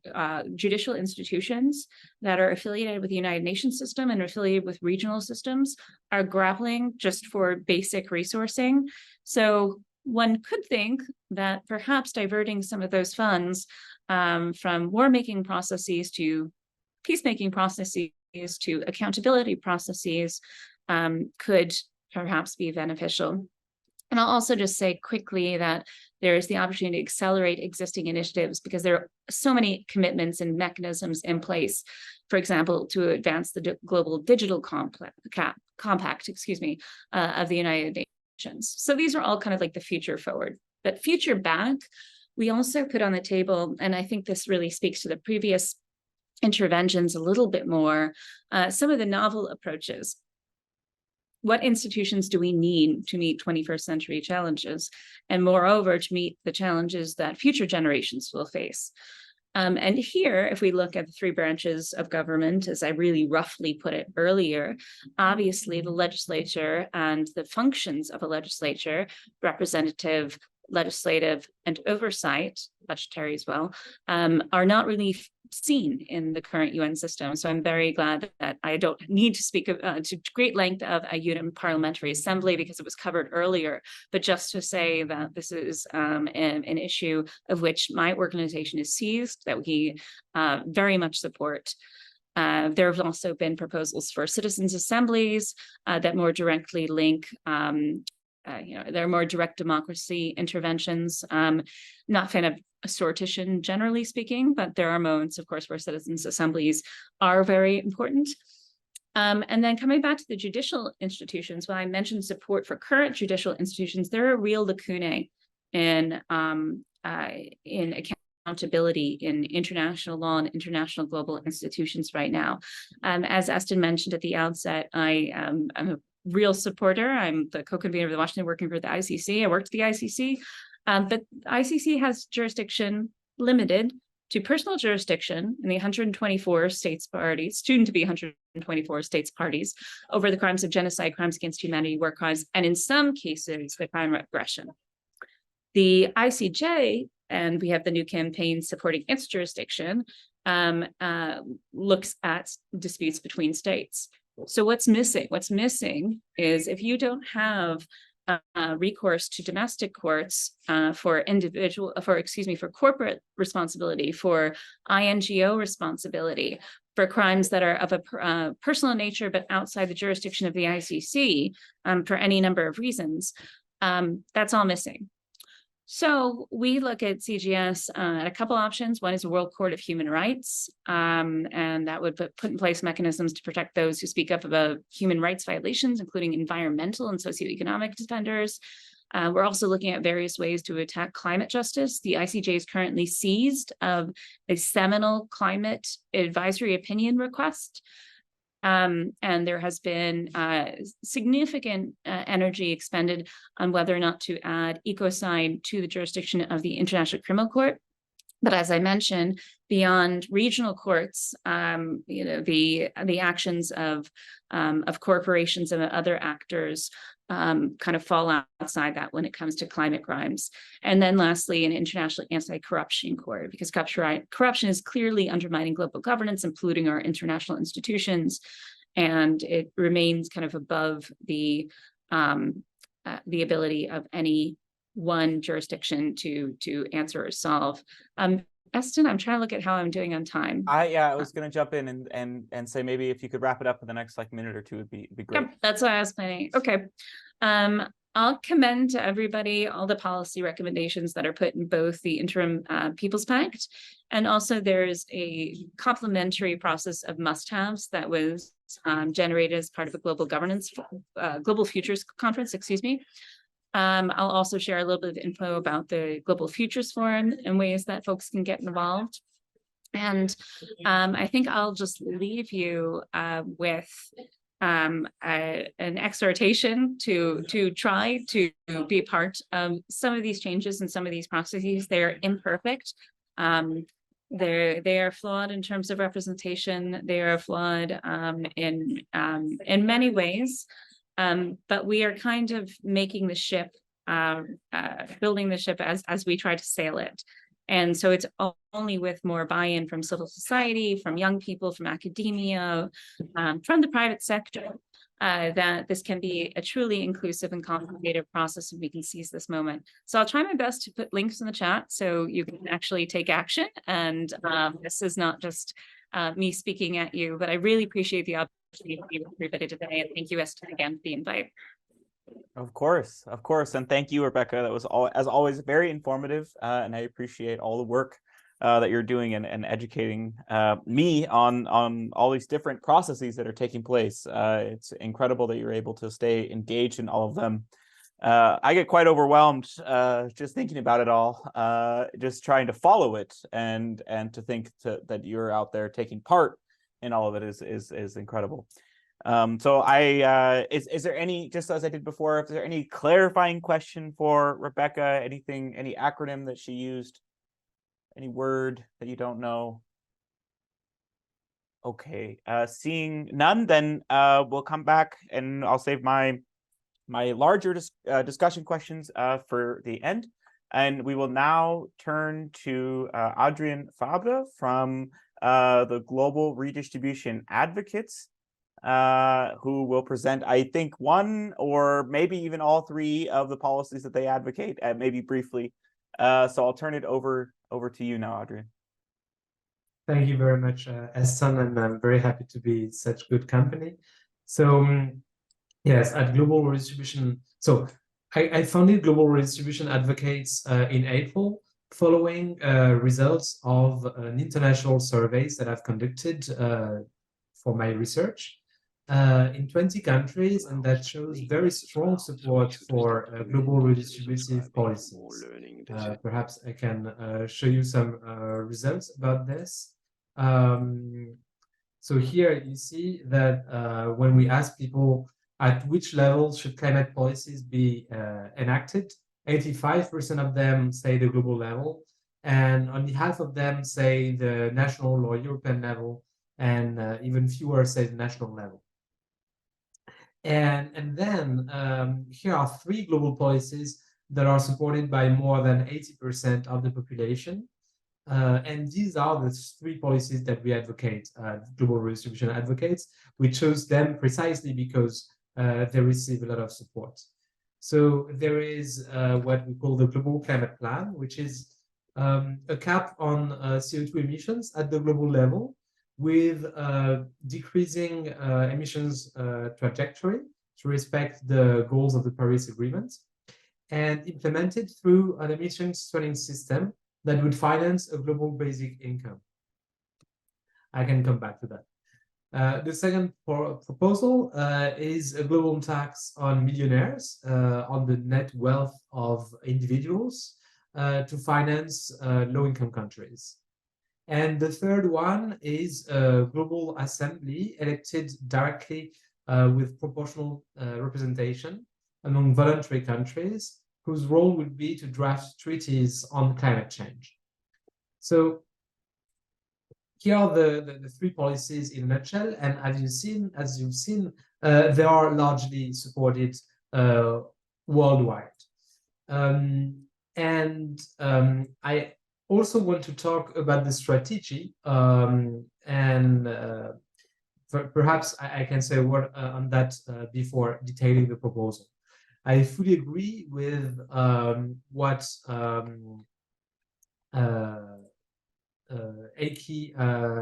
judicial institutions that are affiliated with the United Nations system and affiliated with regional systems are grappling just for basic resourcing. So one could think that perhaps diverting some of those funds from war-making processes to peacemaking processes to accountability processes could perhaps be beneficial. And I'll also just say quickly that there is the opportunity to accelerate existing initiatives because there are so many commitments and mechanisms in place, for example, to advance the global digital compact, of the United Nations. So these are all kind of like the future forward. But future back, we also put on the table, and I think this really speaks to the previous interventions a little bit more, some of the novel approaches. What institutions do we need to meet 21st century challenges? And moreover, to meet the challenges that future generations will face. And here, if we look at the three branches of government, as I really roughly put it earlier, obviously the legislature and the functions of a legislature, representative, legislative, and oversight, budgetary as well, are not really seen in the current UN system. So I'm very glad that I don't need to speak to great length of a UN Parliamentary Assembly because it was covered earlier, but just to say that this is an issue of which my organization is seized, that we very much support. There have also been proposals for citizens' assemblies that more directly link there are more direct democracy interventions. Not a fan of a sortition, generally speaking, but there are moments, of course, where citizens' assemblies are very important. And then coming back to the judicial institutions, when I mentioned support for current judicial institutions, there are real lacunae in accountability in international law and international global institutions right now. As Eston mentioned at the outset, I'm a real supporter. I'm the co-convener of the Washington Working Group at the ICC. I worked at the ICC, but ICC has jurisdiction limited to personal jurisdiction in the 124 states parties, soon to be 124 states parties, over the crimes of genocide, crimes against humanity, war crimes, and in some cases, the crime of aggression. The ICJ, and we have the new campaign supporting its jurisdiction, looks at disputes between states. So what's missing? What's missing is if you don't have recourse to domestic courts for corporate responsibility, for INGO responsibility, for crimes that are of a personal nature but outside the jurisdiction of the ICC for any number of reasons, that's all missing. So we look at CGS at a couple options. One is a World Court of Human Rights, and that would put in place mechanisms to protect those who speak up about human rights violations, including environmental and socioeconomic defenders. We're also looking at various ways to attack climate justice. The ICJ is currently seized of a seminal climate advisory opinion request. And there has been significant energy expended on whether or not to add ecocide to the jurisdiction of the International Criminal Court. But as I mentioned, beyond regional courts, the actions of corporations and other actors kind of fall outside that when it comes to climate crimes. And then lastly, an international anti-corruption court, because corruption is clearly undermining global governance, including our international institutions, and it remains kind of above the ability of any one jurisdiction to answer or solve. Eston, I'm trying to look at how I'm doing on time. I was going to jump in and say maybe if you could wrap it up in the next minute or two would be great. Yep, that's what I was planning. Okay. I'll commend to everybody all the policy recommendations that are put in both the interim People's Pact, and also there's a complementary process of must-haves that was generated as part of a global governance, Global Futures Conference, I'll also share a little bit of info about the Global Futures Forum and ways that folks can get involved. And I think I'll just leave you with an exhortation to try to be a part of some of these changes and some of these processes. They're imperfect. They are flawed in terms of representation. They are flawed in many ways. But we are kind of making the ship, building the ship as we try to sail it. And so it's only with more buy-in from civil society, from young people, from academia, from the private sector, that this can be a truly inclusive and consultative process, and we can seize this moment. So I'll try my best to put links in the chat so you can actually take action. And this is not just me speaking at you, but I really appreciate the opportunity to be with everybody today. And thank you, Eston, again, for the invite. Of course. And thank you, Rebecca. That was, as always, very informative, and I appreciate all the work that you're doing and educating me on all these different processes that are taking place. It's incredible that you're able to stay engaged in all of them. I get quite overwhelmed just thinking about it all, just trying to follow it, and to think that you're out there taking part in all of it is incredible. So is there any, just as I did before, if there any clarifying question for Rebecca, anything, any acronym that she used, any word that you don't know? Okay, seeing none, then we'll come back and I'll save my larger discussion questions for the end. And we will now turn to Adrien Fabre from the Global Redistribution Advocates, who will present, I think, one or maybe even all three of the policies that they advocate, maybe briefly. So I'll turn it over to you now, Adrien. Thank you very much, Eston, and I'm very happy to be in such good company. So yes, at Global Redistribution, so I founded Global Redistribution Advocates in April, following results of an international surveys that I've conducted for my research in 20 countries, and that shows very strong support for global redistributive policies. Perhaps I can show you some results about this. So here you see that when we ask people at which level should climate policies be enacted, 85% of them say the global level, and only half of them say the national or European level, and even fewer say the national level. And then here are three global policies that are supported by more than 80% of the population. And these are the three policies that we advocate, Global Redistribution Advocates. We chose them precisely because they receive a lot of support. So there is what we call the Global Climate Plan, which is a cap on CO2 emissions at the global level, with decreasing emissions trajectory to respect the goals of the Paris Agreement, and implemented through an emissions trading system that would finance a global basic income. I can come back to that. The second proposal is a global tax on millionaires, on the net wealth of individuals, to finance low-income countries. And the third one is a global assembly elected directly with proportional representation among voluntary countries, whose role would be to draft treaties on climate change. So here are the three policies in a nutshell, and as you've seen, they are largely supported worldwide. I also want to talk about the strategy, and perhaps I can say a word on that before detailing the proposal. I fully agree with what Heikki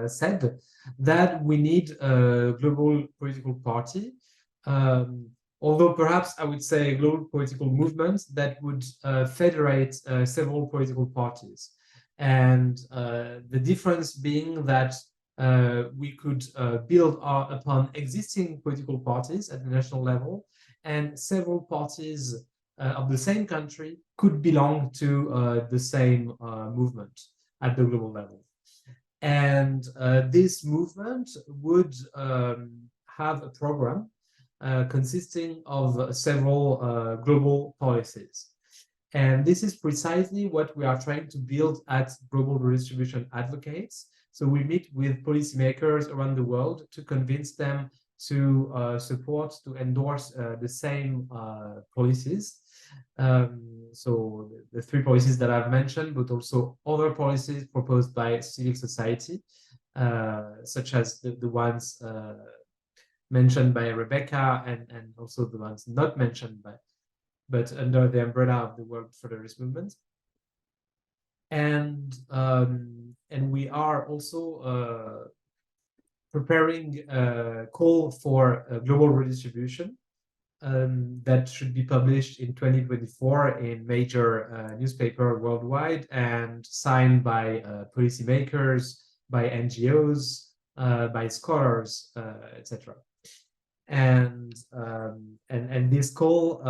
said, that we need a global political party, although perhaps I would say a global political movement that would federate several political parties. And the difference being that we could build upon existing political parties at the national level, and several parties of the same country could belong to the same movement at the global level. And this movement would have a program consisting of several global policies. And this is precisely what we are trying to build at Global Redistribution Advocates. So we meet with policymakers around the world to convince them to support, to endorse the same policies. So the three policies that I've mentioned, but also other policies proposed by civil society, such as the ones mentioned by Rebecca, and also the ones not mentioned by, but under the umbrella of the World Federalist movement. And we are also preparing a call for a global redistribution that should be published in 2024 in major newspaper worldwide and signed by policymakers, by NGOs, by scholars, etc. And this call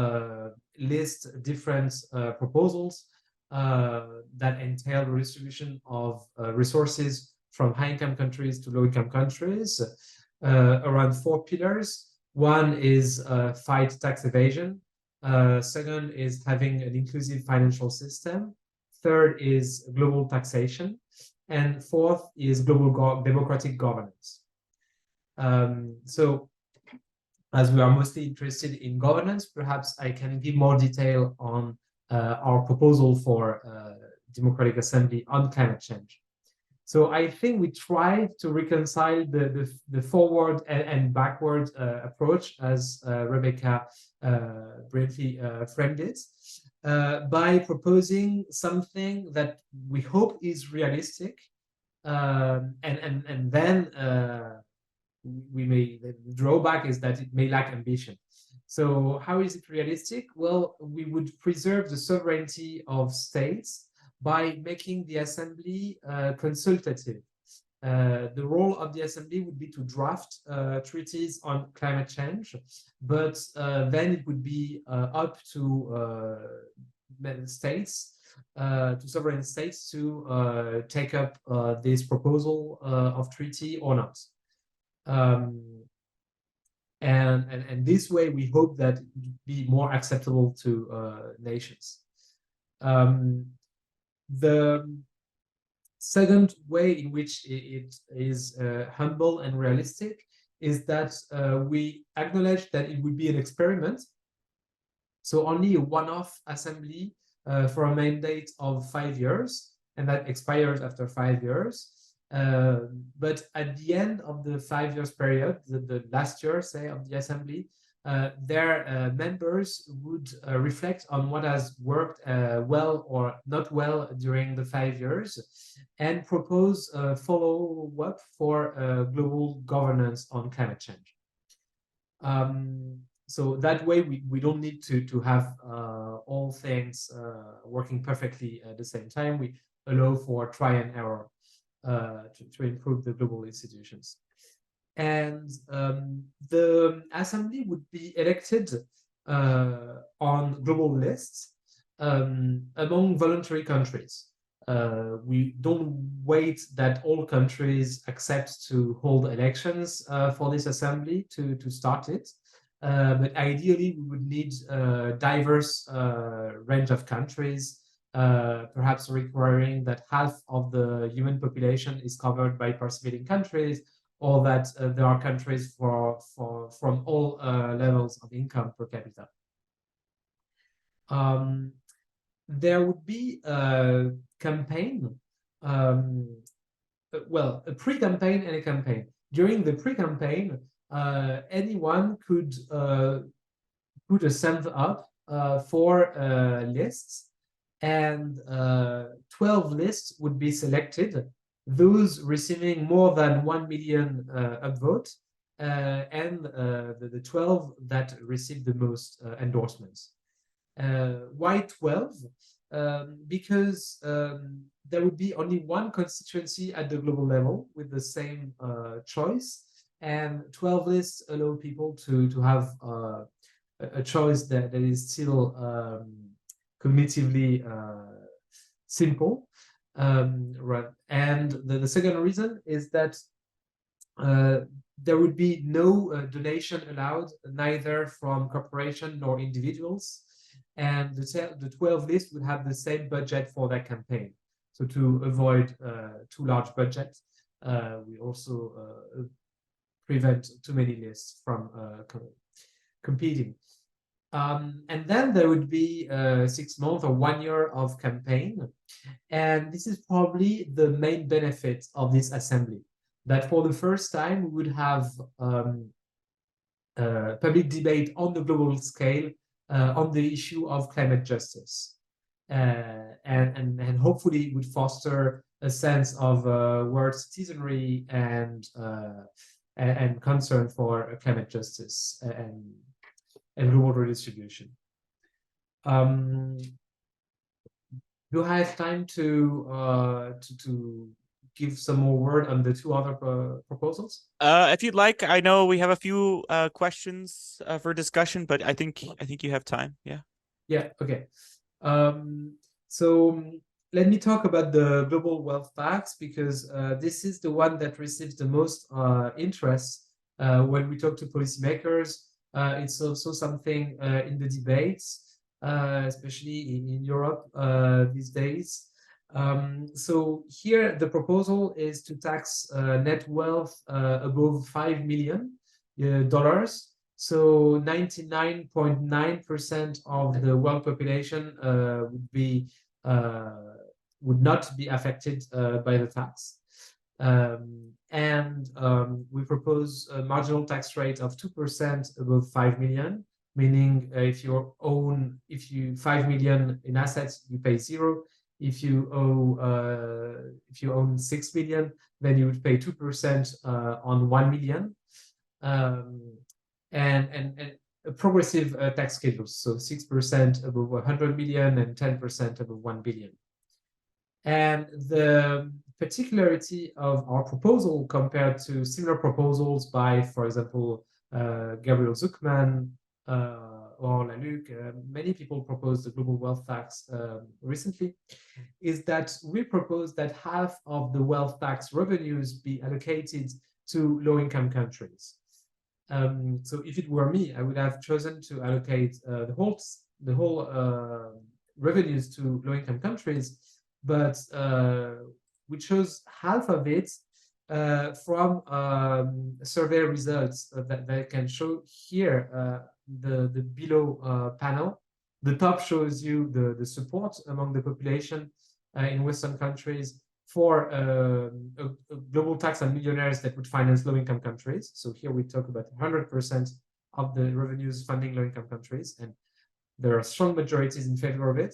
lists different proposals that entail redistribution of resources from high-income countries to low-income countries around 4 pillars. One is fight tax evasion. Second is having an inclusive financial system. Third is global taxation. And fourth is global democratic governance. So as we are mostly interested in governance, perhaps I can give more detail on our proposal for democratic assembly on climate change. So I think we tried to reconcile the forward and backward approach, as Rebecca briefly framed it, by proposing something that we hope is realistic, and then the drawback is that it may lack ambition. So how is it realistic? Well, we would preserve the sovereignty of states by making the assembly consultative. The role of the assembly would be to draft treaties on climate change, but then it would be up to states, to sovereign states, to take up this proposal of treaty or not. And this way, we hope that it would be more acceptable to nations. The second way in which it is humble and realistic is that we acknowledge that it would be an experiment. So only a one-off assembly for a mandate of 5 years, and that expires after 5 years. But at the end of the 5 years period, the last year, say, of the assembly, their members would reflect on what has worked well or not well during the 5 years and propose a follow-up for global governance on climate change. So that way, we don't need to have all things working perfectly at the same time. We allow for try and error to improve the global institutions. And the assembly would be elected on global lists among voluntary countries. We don't wait that all countries accept to hold elections for this assembly to start it. But ideally, we would need a diverse range of countries, perhaps requiring that half of the human population is covered by participating countries, or that there are countries from all levels of income per capita. There would be a campaign, well, a pre-campaign and a campaign. During the pre-campaign, anyone could put a send up for lists, and 12 lists would be selected, those receiving more than 1 million upvote, and the 12 that received the most endorsements. Why 12? Because there would be only one constituency at the global level with the same choice, and 12 lists allow people to have a choice that is still cognitively simple. Right. And the second reason is that there would be no donation allowed, neither from corporation nor individuals, and the 12 lists would have the same budget for their campaign. So to avoid too large budgets, we also prevent too many lists from competing. And then there would be 6 months or 1 year of campaign. And this is probably the main benefit of this assembly, that for the first time, we would have public debate on the global scale on the issue of climate justice. And hopefully it would foster a sense of world citizenry and concern for climate justice and global redistribution. Do I have time to give some more word on the 2 other proposals? If you'd like, I know we have a few questions for discussion, but I think you have time. Yeah. Yeah. Okay. So let me talk about the global wealth tax, because this is the one that receives the most interest when we talk to policymakers. It's also something in the debates, especially in Europe these days. So here the proposal is to tax net wealth above $5 million. So 99.9% of the world population would not be affected by the tax. We propose a marginal tax rate of 2% above 5 million, meaning if you 5 million in assets, you pay 0. If you own 6 million, then you would pay 2% on 1 million. And a progressive tax schedule, so 6% above 100 million and 10% above 1 billion. And the particularity of our proposal compared to similar proposals by, for example, Gabriel Zuckman or Laluc, many people proposed the global wealth tax recently, is that we propose that half of the wealth tax revenues be allocated to low-income countries. So if it were me, I would have chosen to allocate the whole revenues to low-income countries, but we chose half of it from survey results that I can show here. The below panel, the top shows you the support among the population in Western countries for a global tax on millionaires that would finance low-income countries. So here we talk about 100% of the revenues funding low-income countries, and there are strong majorities in favor of it.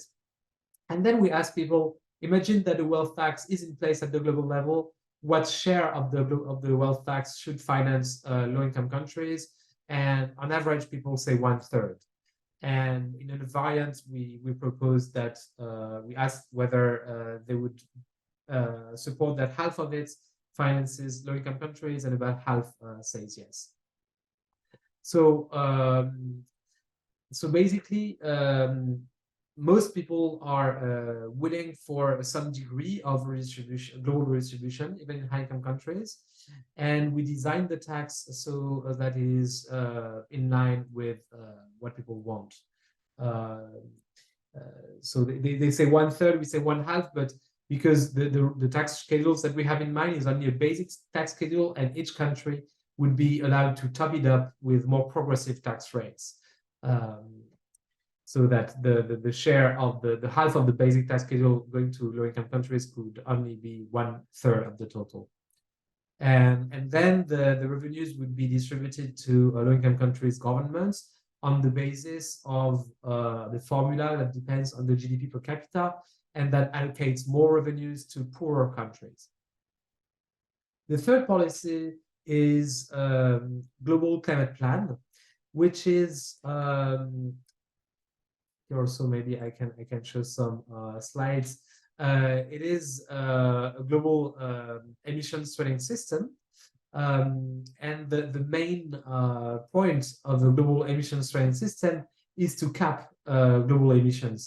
And then we ask people, imagine that the wealth tax is in place at the global level. What share of the wealth tax should finance low-income countries? And on average, people say 1/3. And in a variant, we propose that we asked whether they would support that half of it finances low-income countries, and about half says yes. So basically, most people are willing for some degree of global redistribution, even in high-income countries. And we designed the tax so that it is in line with what people want. So they say 1/3, we say 1/2, but because the tax schedules that we have in mind is only a basic tax schedule, and each country would be allowed to top it up with more progressive tax rates. So that the share of the half of the basic tax schedule going to low-income countries could only be 1/3 of the total. And then the revenues would be distributed to low-income countries' governments on the basis of the formula that depends on the GDP per capita, and that allocates more revenues to poorer countries. The third policy is Global Climate Plan, which is here also maybe I can show some slides. It is a global emissions trading system, and the main point of the global emissions trading system is to cap global emissions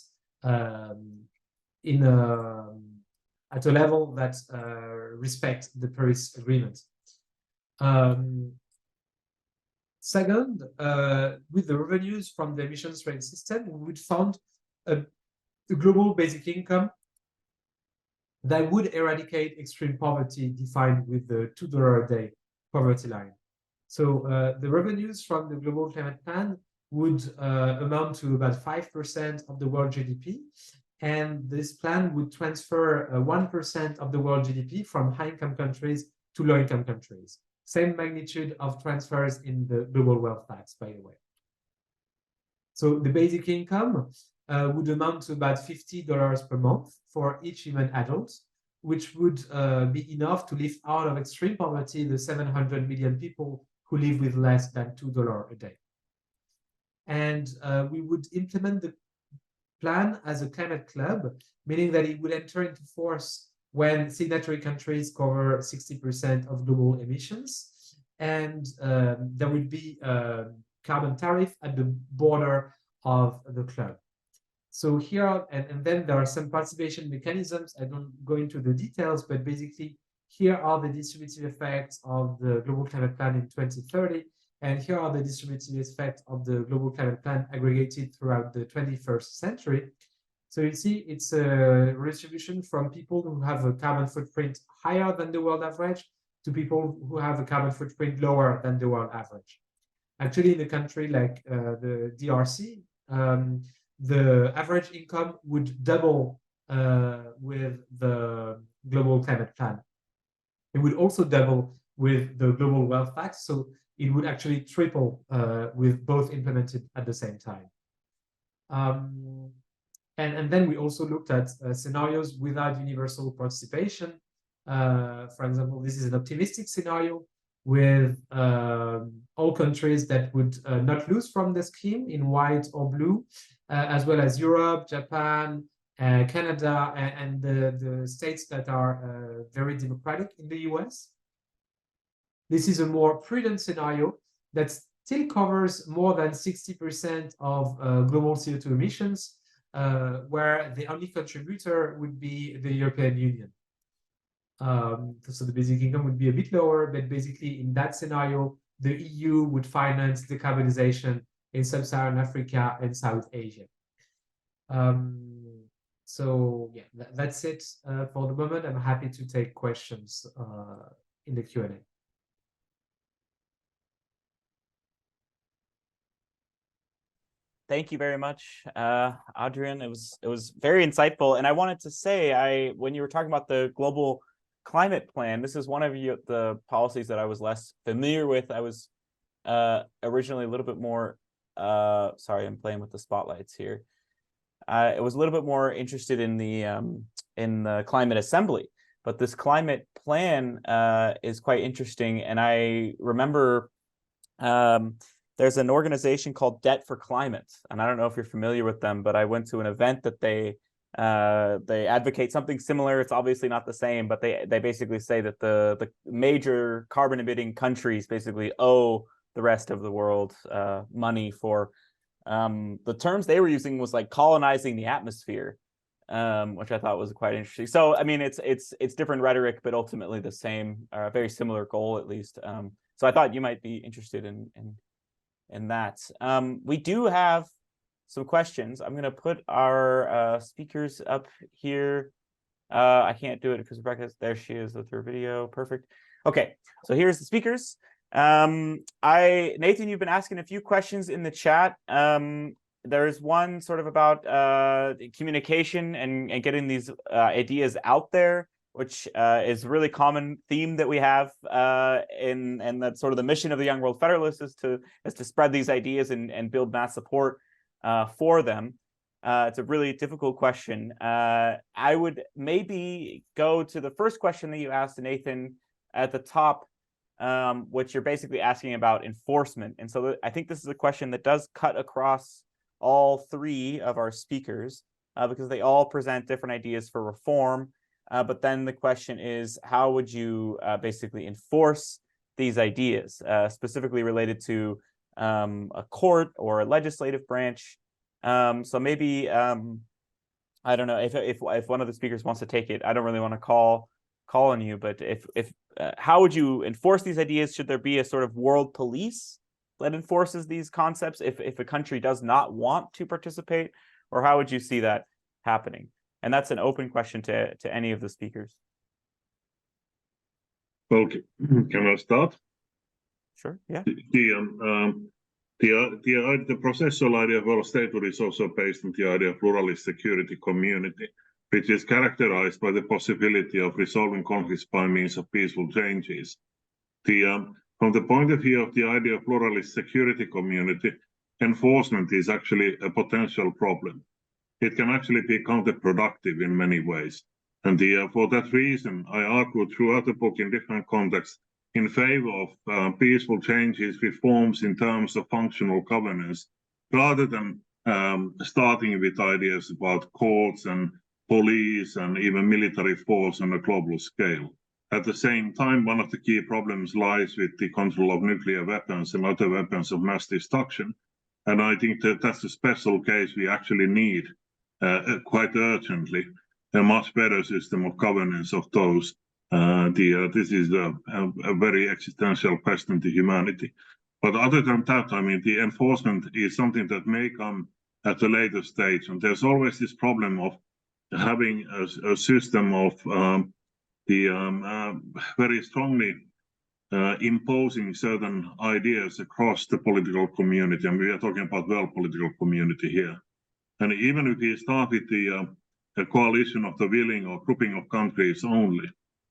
at a level that respects the Paris Agreement. Second, with the revenues from the emissions trading system, we would fund a global basic income that would eradicate extreme poverty, defined with the $2 a day poverty line. So the revenues from the Global Climate Plan would amount to about 5% of the world GDP. And this plan would transfer 1% of the world GDP from high-income countries to low-income countries. Same magnitude of transfers in the global wealth tax, by the way. So the basic income would amount to about $50 per month for each human adult, which would be enough to lift out of extreme poverty the 700 million people who live with less than $2 a day. And we would implement the plan as a climate club, meaning that it would enter into force when signatory countries cover 60% of global emissions. And there would be a carbon tariff at the border of the club. So here, and then there are some participation mechanisms. I don't go into the details, but basically here are the distributive effects of the Global Climate Plan in 2030. And here are the distributive effects of the Global Climate Plan aggregated throughout the 21st century. So you see, it's a redistribution from people who have a carbon footprint higher than the world average to people who have a carbon footprint lower than the world average. Actually, in a country like the DRC, the average income would double with the Global Climate Plan. It would also double with the global wealth tax. So it would actually triple with both implemented at the same time. And then we also looked at scenarios without universal participation. For example, this is an optimistic scenario with all countries that would not lose from the scheme in white or blue, as well as Europe, Japan, Canada, and the states that are very democratic in the US. This is a more prudent scenario that still covers more than 60% of global CO2 emissions, where the only contributor would be the European Union. So the basic income would be a bit lower, but basically in that scenario, the EU would finance decarbonization in sub-Saharan Africa and South Asia. So yeah, that's it for the moment. I'm happy to take questions in the Q&A. Thank you very much, Adrien. It was very insightful, and I wanted to say, when you were talking about the global climate plan, this is one of the policies that I was less familiar with. I was originally a little bit more. Sorry, I'm playing with the spotlights here. I was a little bit more interested in the climate assembly, but this climate plan is quite interesting, and I remember. There's an organization called Debt for Climate, and I don't know if you're familiar with them, but I went to an event that they advocate something similar. It's obviously not the same, but they basically say that the major carbon emitting countries basically owe the rest of the world money for the terms they were using was like colonizing the atmosphere, which I thought was quite interesting. So I mean, it's different rhetoric, but ultimately the same, very similar goal at least. So I thought you might be interested in that. We do have some questions. I'm going to put our speakers up here. I can't do it because Rebecca's there. She is with her video. Perfect. Okay, so here's the speakers. Nathan, you've been asking a few questions in the chat. There's one sort of about communication and getting these ideas out there, which is a really common theme that we have, and that's sort of the mission of the Young World Federalists is to spread these ideas and build mass support for them. It's a really difficult question. I would maybe go to the first question that you asked, Nathan, at the top, which you're basically asking about enforcement. And so I think this is a question that does cut across all three of our speakers because they all present different ideas for reform. But then the question is, how would you basically enforce these ideas, specifically related to a court or a legislative branch? So maybe, I don't know if one of the speakers wants to take it. I don't really want to call on you, but if how would you enforce these ideas? Should there be a sort of world police that enforces these concepts if a country does not want to participate, or how would you see that happening? And that's an open question to any of the speakers. Okay, can I start? Sure, yeah. The processual idea of world statehood is also based on the idea of pluralist security community, which is characterized by the possibility of resolving conflicts by means of peaceful changes. From the point of view of the idea of pluralist security community, enforcement is actually a potential problem. It can actually be counterproductive in many ways. And for that reason, I argue throughout the book in different contexts in favor of peaceful changes, reforms in terms of functional governance, rather than starting with ideas about courts and police and even military force on a global scale. At the same time, one of the key problems lies with the control of nuclear weapons and other weapons of mass destruction. And I think that that's a special case we actually need quite urgently, a much better system of governance of those. This is a very existential question to humanity. But other than that, I mean, the enforcement is something that may come at a later stage. And there's always this problem of having a system of very strongly imposing certain ideas across the political community. And we are talking about world political community here. And even if we start with a coalition of the willing or grouping of countries only,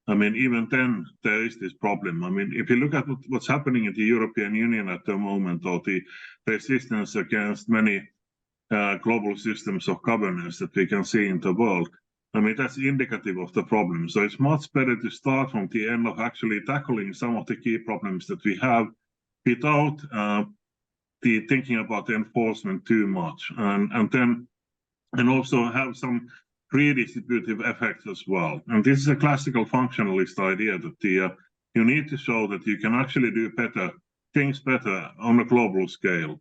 I mean, even then there is this problem. I mean, if you look at what's happening in the European Union at the moment, or the resistance against many global systems of governance that we can see in the world, I mean, that's indicative of the problem. So it's much better to start from the end of actually tackling some of the key problems that we have without the thinking about the enforcement too much, and also have some redistributive effects as well. And this is a classical functionalist idea that you need to show that you can actually do things better on a global scale,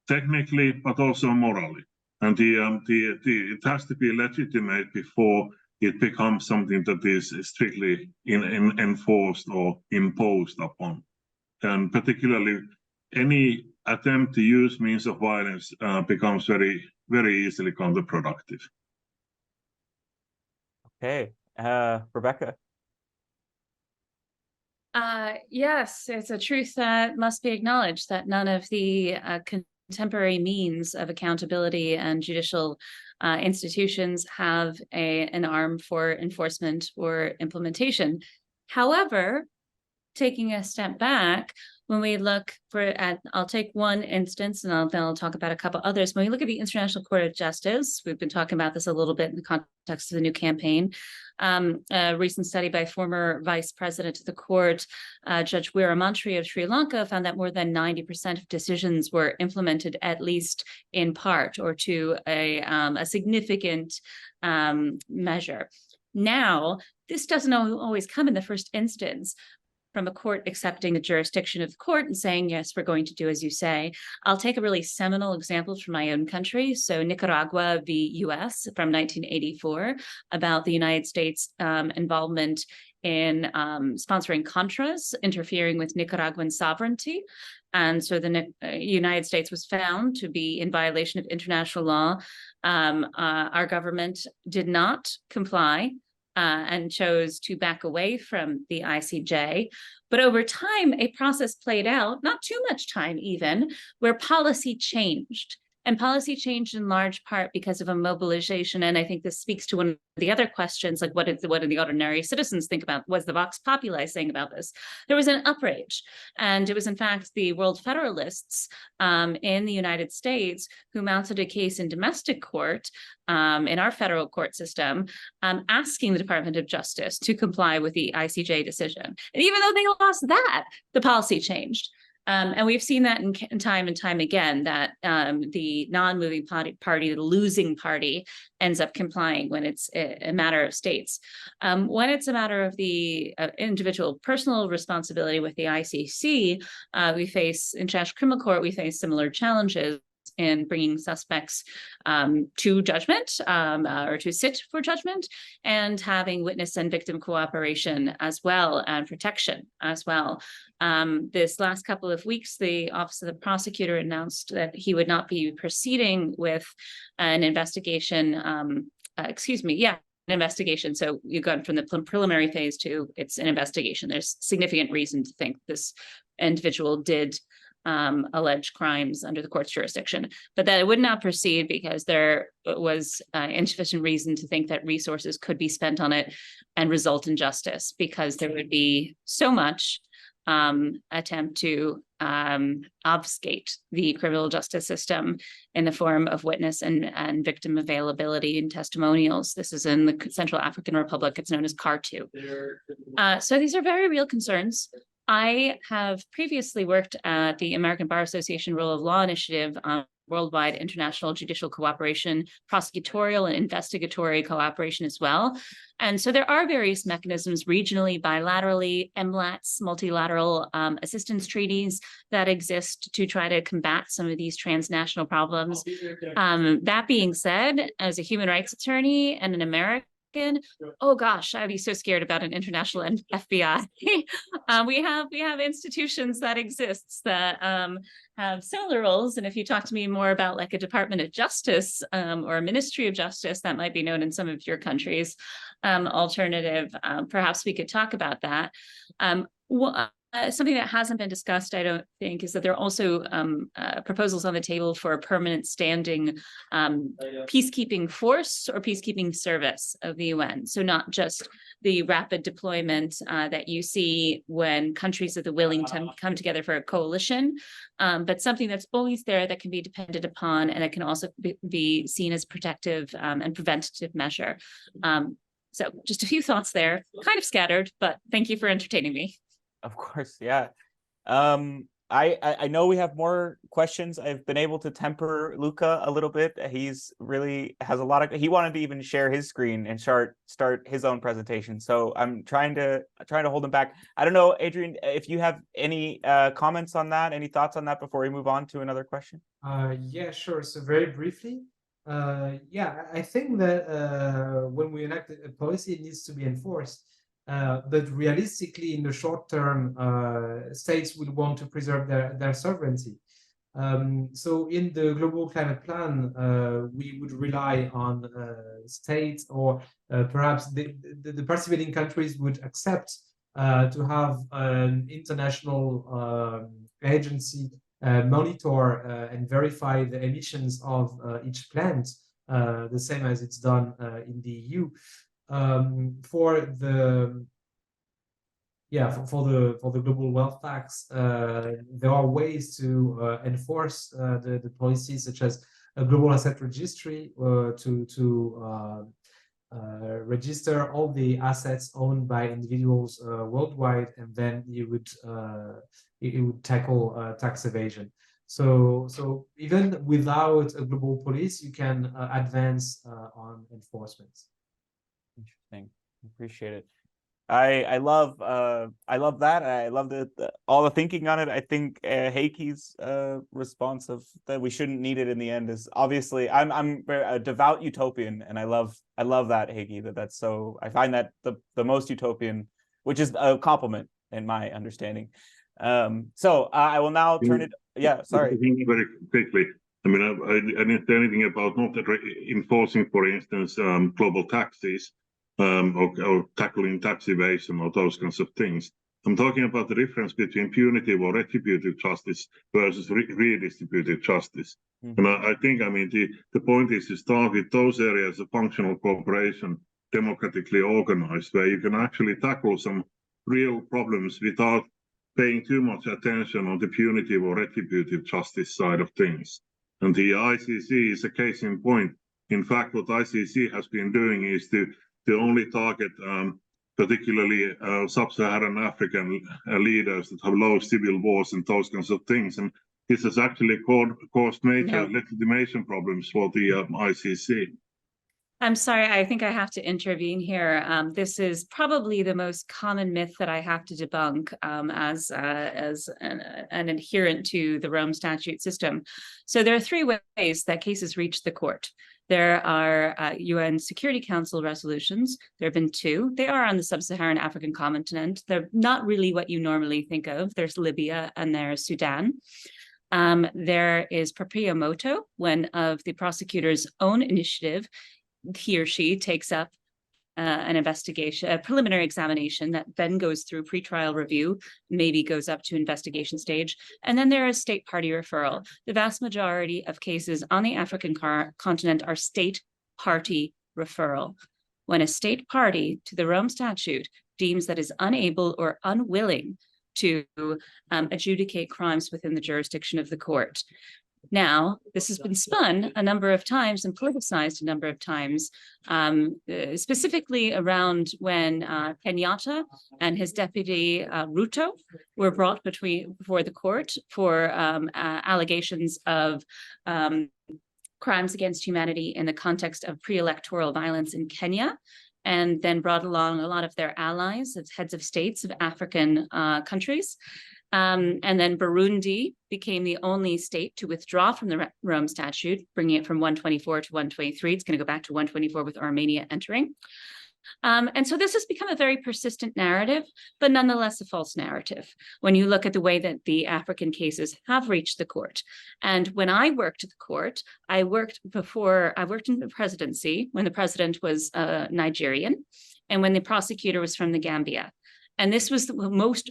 technically, but also morally. And it has to be legitimate before it becomes something that is strictly enforced or imposed upon. And particularly, any attempt to use means of violence becomes very, very easily counterproductive. Okay, Rebecca. Yes, it's a truth that must be acknowledged that none of the contemporary means of accountability and judicial institutions have an arm for enforcement or implementation. However, taking a step back, when we look I'll take one instance and then I'll talk about a couple others. When we look at the International Court of Justice, we've been talking about this a little bit in the context of the new campaign. A recent study by former Vice President of the court, Judge Weeramantri of Sri Lanka, found that more than 90% of decisions were implemented at least in part or to a significant measure. Now, this doesn't always come in the first instance from a court accepting the jurisdiction of the court and saying, yes, we're going to do as you say. I'll take a really seminal example from my own country. So Nicaragua v. US from 1984, about the United States involvement in sponsoring Contras, interfering with Nicaraguan sovereignty. And so the United States was found to be in violation of international law. Our government did not comply and chose to back away from the ICJ. But over time, a process played out, not too much time even, where policy changed. And policy changed in large part because of a mobilization. And I think this speaks to one of the other questions, like what do the ordinary citizens think about? What's the Vox Populi saying about this? There was an outrage. And it was in fact the World Federalists in the United States who mounted a case in domestic court in our federal court system, asking the Department of Justice to comply with the ICJ decision. And even though they lost that, the policy changed. And we've seen that in time and time again, that the non-moving party, the losing party, ends up complying when it's a matter of states. When it's a matter of the individual personal responsibility with the ICC, we face, in International Criminal Court, we face similar challenges in bringing suspects to judgment or to sit for judgment, and having witness and victim cooperation as well, and protection as well. This last couple of weeks, the Office of the Prosecutor announced that he would not be proceeding with an investigation, an investigation. So you've gone from the preliminary phase to it's an investigation. There's significant reason to think this individual did alleged crimes under the court's jurisdiction, but that it would not proceed because there was insufficient reason to think that resources could be spent on it and result in justice, because there would be so much attempt to obfuscate the criminal justice system in the form of witness and victim availability and testimonials. This is in the Central African Republic. It's known as CAR2. So these are very real concerns. I have previously worked at the American Bar Association Rule of Law Initiative on worldwide international judicial cooperation, prosecutorial and investigatory cooperation as well. And so there are various mechanisms regionally, bilaterally, MLATs, multilateral assistance treaties that exist to try to combat some of these transnational problems. That being said, as a human rights attorney and an American, oh gosh, I'd be so scared about an international FBI. We have institutions that exist that have similar roles, and if you talk to me more about like a Department of Justice or a Ministry of Justice that might be known in some of your countries, alternative, perhaps we could talk about that. Something that hasn't been discussed, I don't think, is that there are also proposals on the table for a permanent standing peacekeeping force or peacekeeping service of the UN. So not just the rapid deployment that you see when countries are willing to come together for a coalition, but something that's always there that can be depended upon, and it can also be seen as protective and preventative measure. So just a few thoughts there, kind of scattered, but thank you for entertaining me. Of course, yeah. I know we have more questions. I've been able to temper Luca a little bit. He's really has a lot of. He wanted to even share his screen and start his own presentation. So I'm trying to hold him back. I don't know, Adrien, if you have any comments on that, any thoughts on that before we move on to another question. Yeah, sure. So very briefly, yeah, I think that when we enact a policy, it needs to be enforced. But realistically, in the short term, states will want to preserve their sovereignty. So in the global climate plan, we would rely on states, or perhaps the participating countries would accept to have an international agency monitor and verify the emissions of each plant, the same as it's done in the EU. For the global wealth tax, there are ways to enforce the policies, such as a global asset registry to register all the assets owned by individuals worldwide, and then it would tackle tax evasion. So even without a global police, you can advance on enforcement. Interesting. Appreciate it. I love that. I love all the thinking on it. I think Heikki's response of that we shouldn't need it in the end is obviously I'm a devout utopian, and I love that, Heikki, that's so. I find that the most utopian, which is a compliment in my understanding. So I will now turn it. Yeah, sorry. Very quickly. I mean, I didn't say anything about not enforcing, for instance, global taxes. Or tackling tax evasion or those kinds of things. I'm talking about the difference between punitive or retributive justice versus redistributive justice. Mm-hmm. And I think, I mean, the point is to start with those areas of functional cooperation, democratically organized, where you can actually tackle some real problems without paying too much attention on the punitive or retributive justice side of things. And the ICC is a case in point. In fact, what ICC has been doing is to only target particularly sub-Saharan African leaders that have low civil wars and those kinds of things. And this has actually caused major legitimation problems for the ICC. I'm sorry, I think I have to intervene here. This is probably the most common myth that I have to debunk as an adherent to the Rome Statute system. So there are three ways that cases reach the court. There are UN Security Council resolutions. There have been two. They are on the sub-Saharan African continent. They're not really what you normally think of. There's Libya and there's Sudan. There is proprio motu, when of the prosecutor's own initiative, he or she takes up an investigation, a preliminary examination that then goes through pretrial review, maybe goes up to investigation stage. And then there is state party referral. The vast majority of cases on the African continent are state party referral. When a state party to the Rome Statute deems that is unable or unwilling to adjudicate crimes within the jurisdiction of the court. Now, this has been spun a number of times and politicized a number of times, specifically around when Kenyatta and his deputy Ruto were brought before the court for allegations of crimes against humanity in the context of pre-electoral violence in Kenya, and then brought along a lot of their allies as heads of states of African countries. And then Burundi became the only state to withdraw from the Rome Statute, bringing it from 124 to 123. It's going to go back to 124 with Armenia entering. And so this has become a very persistent narrative, but nonetheless a false narrative when you look at the way that the African cases have reached the court. And when I worked at the court, I worked in the presidency when the president was Nigerian and when the prosecutor was from the Gambia. And this was the most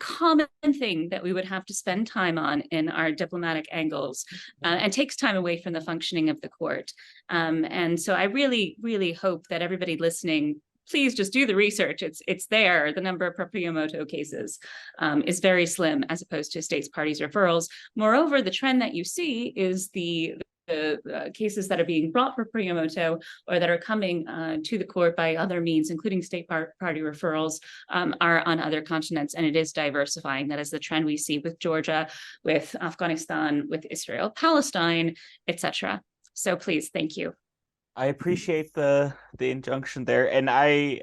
common thing that we would have to spend time on in our diplomatic angles, and takes time away from the functioning of the court. And so I really, really hope that everybody listening, please just do the research. It's there. The number of proprio motu cases is very slim as opposed to states parties referrals. Moreover, the trend that you see is the cases that are being brought for proprio motu or that are coming to the court by other means, including state party referrals, are on other continents, and it is diversifying. That is the trend we see with Georgia, with Afghanistan, with Israel, Palestine, etc. So please, thank you. I appreciate the injunction there, and I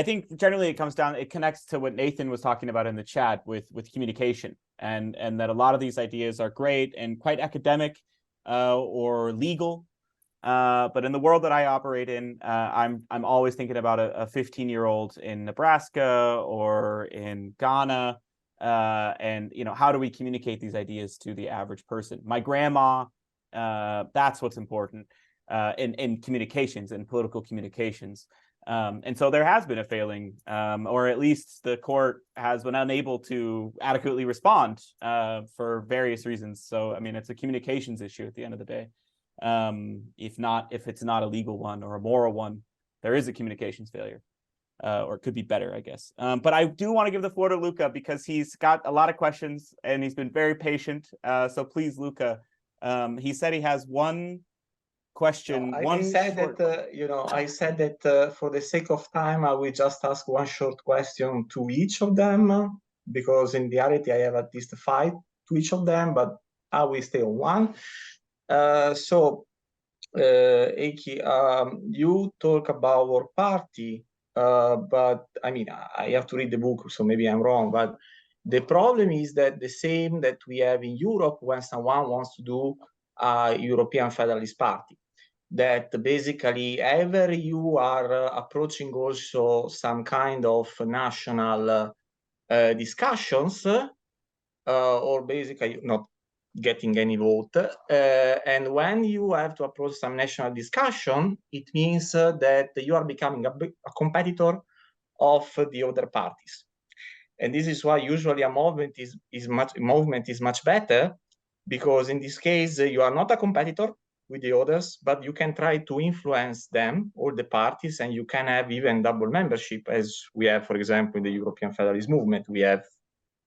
think generally it connects to what Nathan was talking about in the chat with communication, and that a lot of these ideas are great and quite academic or legal, but in the world that I operate in, I'm always thinking about a 15-year-old in Nebraska or in Ghana, and how do we communicate these ideas to the average person? My grandma, that's what's important in communications and political communications. And so there has been a failing, or at least the court has been unable to adequately respond for various reasons. So, I mean, it's a communications issue at the end of the day. If it's not a legal one or a moral one, there is a communications failure, or it could be better, I guess. But I do want to give the floor to Luca because he's got a lot of questions and he's been very patient. So please, Luca, he said he has one question. I said that for the sake of time, I will just ask one short question to each of them, because in reality, I have at least 5 to each of them, but I will stay on one. Heikki, you talk about our party, but I mean, I have to read the book, so maybe I'm wrong, but the problem is that the same that we have in Europe when someone wants to do a European Federalist Party, that basically ever you are approaching also some kind of national discussions, or basically not getting any vote. And when you have to approach some national discussion, it means that you are becoming a competitor of the other parties. And this is why usually a movement is much better, because in this case, you are not a competitor with the others, but you can try to influence them, all the parties, and you can have even double membership, as we have, for example, in the European Federalist movement. We have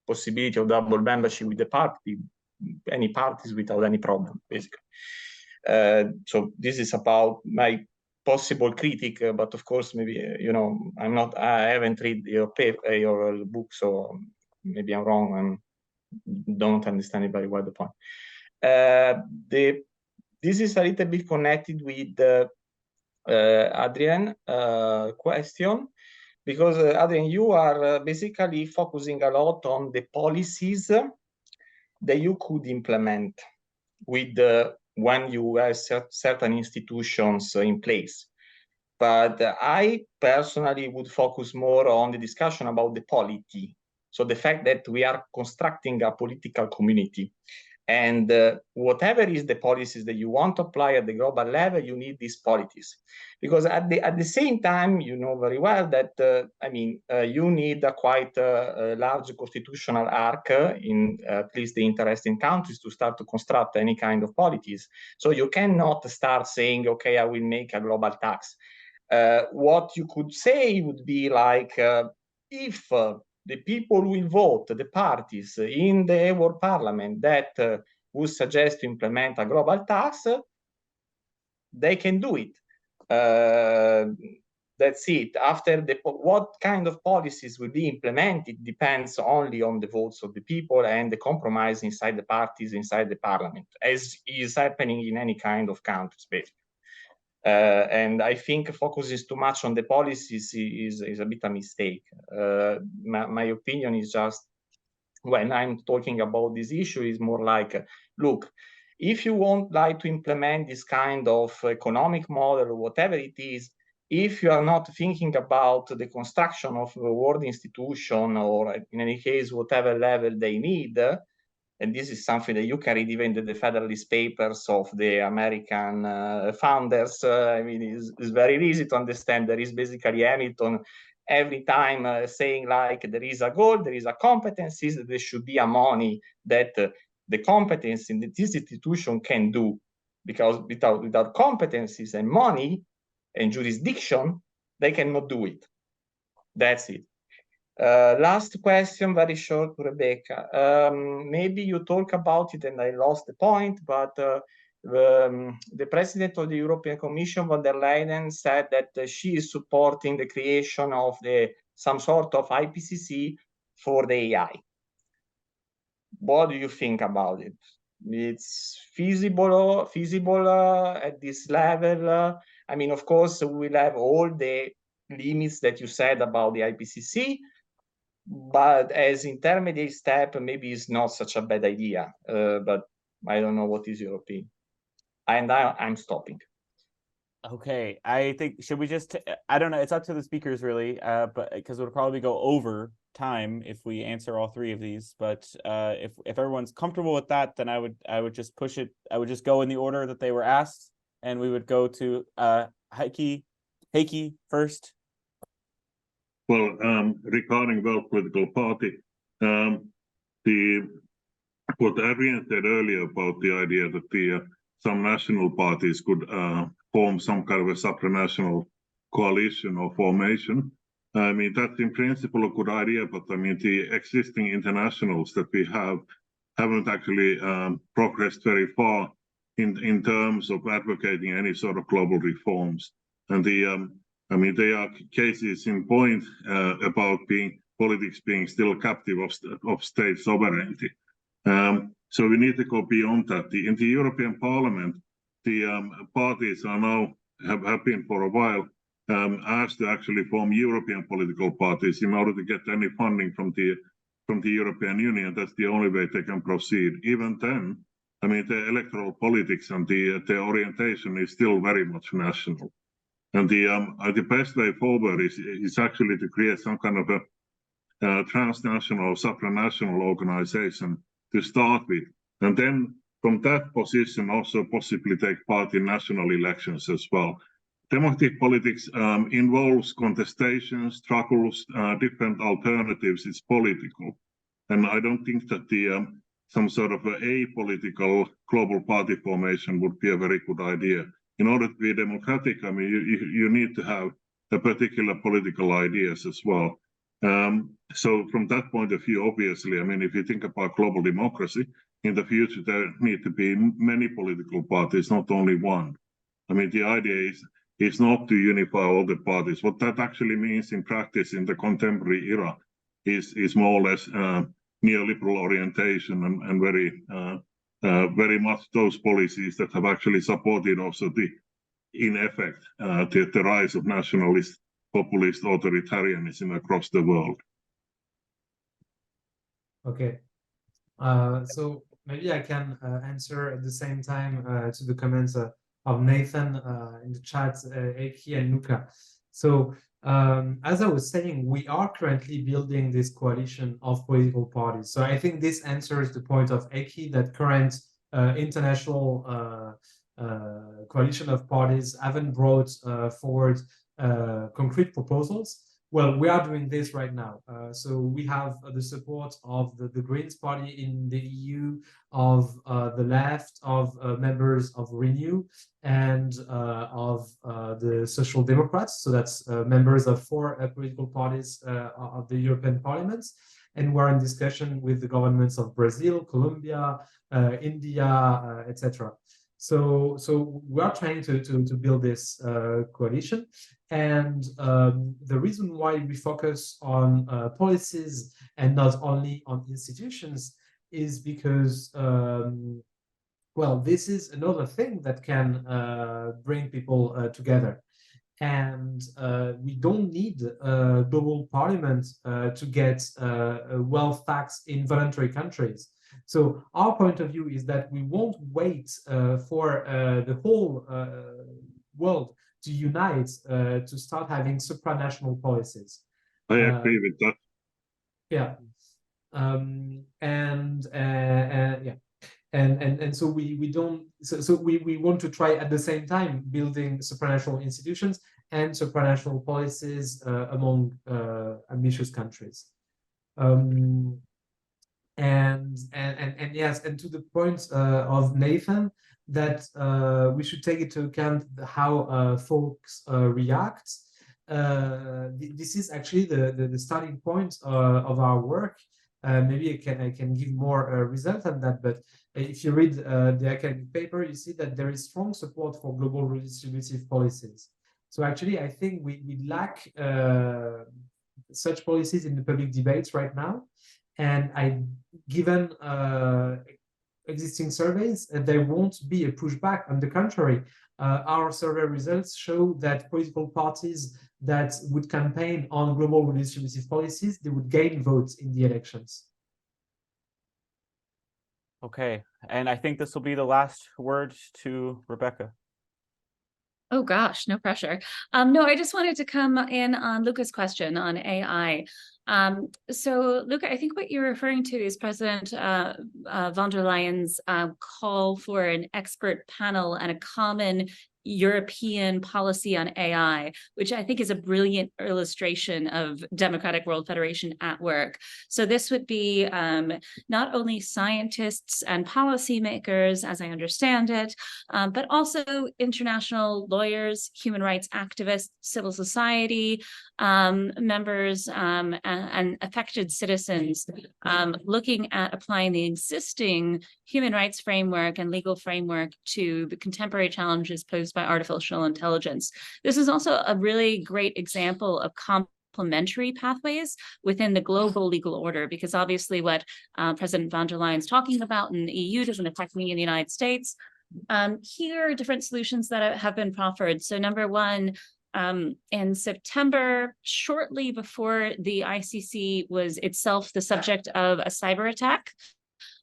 possibility of double membership with the party, any parties without any problem, basically. So this is about my possible critic, but of course, maybe, I haven't read your book, so maybe I'm wrong and don't understand it very well, the point. This is a little bit connected with Adrien question, because Adrien, you are basically focusing a lot on the policies that you could implement with when you have certain institutions in place. But I personally would focus more on the discussion about the polity. So the fact that we are constructing a political community. And whatever is the policies that you want to apply at the global level, you need these policies. Because at the same time, you know very well that, you need a quite large constitutional arc in at least the interesting countries to start to construct any kind of policies. So you cannot start saying, okay, I will make a global tax. What you could say would be like, if the people will vote, the parties in the World Parliament that would suggest to implement a global tax, they can do it. That's it. After what kind of policies will be implemented depends only on the votes of the people and the compromise inside the parties, inside the parliament, as is happening in any kind of countries, basically. And I think focuses too much on the policies is a bit a mistake. My opinion is just, when I'm talking about this issue, is more like, look, if you want like to implement this kind of economic model or whatever it is, if you are not thinking about the construction of a world institution, or in any case, whatever level they need, and this is something that you can read even in the Federalist Papers of the American founders. It's very easy to understand. There is basically Hamilton every time saying like, there is a goal, there is a competencies, there should be a money that the competence in this institution can do, because without competencies and money and jurisdiction, they cannot do it. That's it. Last question, very short, to Rebecca. Maybe you talk about it and I lost the point, but the president of the European Commission, von der Leyen, said that she is supporting the creation of some sort of IPCC for the AI. What do you think about it? It's feasible at this level? Of course, we'll have all the limits that you said about the IPCC, but as intermediate step, maybe it's not such a bad idea. But I don't know, what is your opinion? And I'm stopping. Okay, I think, should we just, I don't know, it's up to the speakers really, but because it'll probably go over time if we answer all three of these. But if everyone's comfortable with that, then I would just push it. I would just go in the order that they were asked, and we would go to Heikki first. Well, regarding World Political Party, what Adrien said earlier about the idea that some national parties could form some kind of a supranational coalition or formation. That's in principle a good idea, but the existing internationals that we haven't actually progressed very far in terms of advocating any sort of global reforms. And there are cases in point about politics being still captive of state sovereignty. So we need to go beyond that. In the European Parliament, the parties are now, have been for a while, asked to actually form European political parties in order to get any funding from the European Union. That's the only way they can proceed. Even then, the electoral politics and the orientation is still very much national. And the best way forward is actually to create some kind of a transnational, supranational organization to start with. And then from that position also possibly take part in national elections as well. Democratic politics involves contestations, struggles, different alternatives. It's political. And I don't think that some sort of apolitical global party formation would be a very good idea. In order to be democratic, you need to have a particular political ideas as well. So from that point of view, obviously, if you think about global democracy, in the future, there need to be many political parties, not only one. The idea is not to unify all the parties. What that actually means in practice in the contemporary era is more or less neoliberal orientation and very much those policies that have actually supported also in effect, the rise of nationalist, populist authoritarianism across the world. Okay, so maybe I can answer at the same time to the comments of Nathan in the chat, Heikki and Luca. So As I was saying, we are currently building this coalition of political parties. So I think this answers the point of Heikki that current international coalition of parties haven't brought forward concrete proposals. Well, we are doing this right now. So we have the support of the Greens party in the EU, of the left, of members of Renew, and of the Social Democrats. So that's members of 4 political parties of the European Parliament. And we're in discussion with the governments of Brazil, Colombia, India, etc. So we are trying to build this coalition. And the reason why we focus on policies and not only on institutions is because, well, this is another thing that can bring people together. And we don't need a global parliament to get a wealth tax in voluntary countries. So our point of view is that we won't wait for the whole world to unite to start having supranational policies. I agree with that. Yeah. Yeah. And so we don't, so we want to try at the same time building supranational institutions and supranational policies among ambitious countries. And yes, and to the point of Nathan, that we should take into account how folks react. This is actually the starting point of our work. Maybe I can give more result on that, but if you read the academic paper, you see that there is strong support for global redistributive policies. So actually, I think we lack such policies in the public debates right now. And given existing surveys, there won't be a pushback. On the contrary, our survey results show that political parties that would campaign on global redistributive policies, they would gain votes in the elections. Okay, and I think this will be the last word to Rebecca. Oh gosh, no pressure. No, I just wanted to come in on Luca's question on AI. So Luca, I think what you're referring to is President von der Leyen's call for an expert panel and a common European policy on AI, which I think is a brilliant illustration of Democratic World Federation at work. So this would be not only scientists and policymakers, as I understand it, but also international lawyers, human rights activists, civil society members, and affected citizens, looking at applying the existing human rights framework and legal framework to the contemporary challenges posed by artificial intelligence. This is also a really great example of complementary pathways within the global legal order, because obviously what President von der Leyen is talking about in the EU doesn't affect me in the United States. Here are different solutions that have been proffered. So number one, in September, shortly before the ICC was itself the subject of a cyber attack,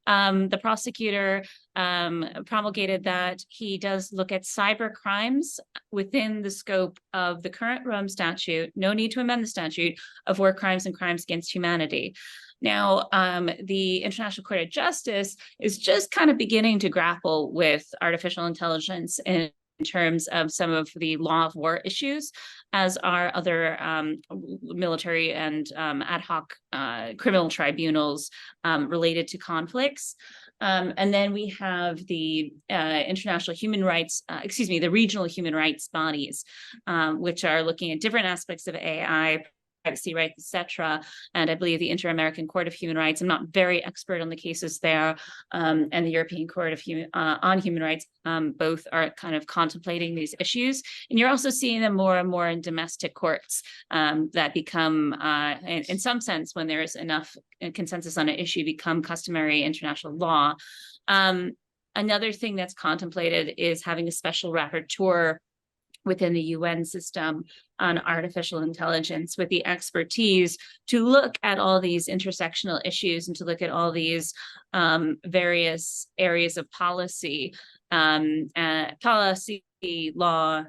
the prosecutor promulgated that he does look at cyber crimes within the scope of the current Rome statute, no need to amend the statute, of war crimes and crimes against humanity. Now, the International Court of Justice is just kind of beginning to grapple with artificial intelligence in terms of some of the law of war issues, as are other military and ad hoc criminal tribunals related to conflicts. And then we have the international human rights, the regional human rights bodies, which are looking at different aspects of AI, privacy rights, etc. And I believe the Inter-American Court of Human Rights, I'm not very expert on the cases there, and the European Court of on Human Rights, both are kind of contemplating these issues. And you're also seeing them more and more in domestic courts that become, in some sense, when there is enough consensus on an issue, become customary international law. Another thing that's contemplated is having a special rapporteur within the UN system on artificial intelligence with the expertise to look at all these intersectional issues and to look at all these various areas of policy, law,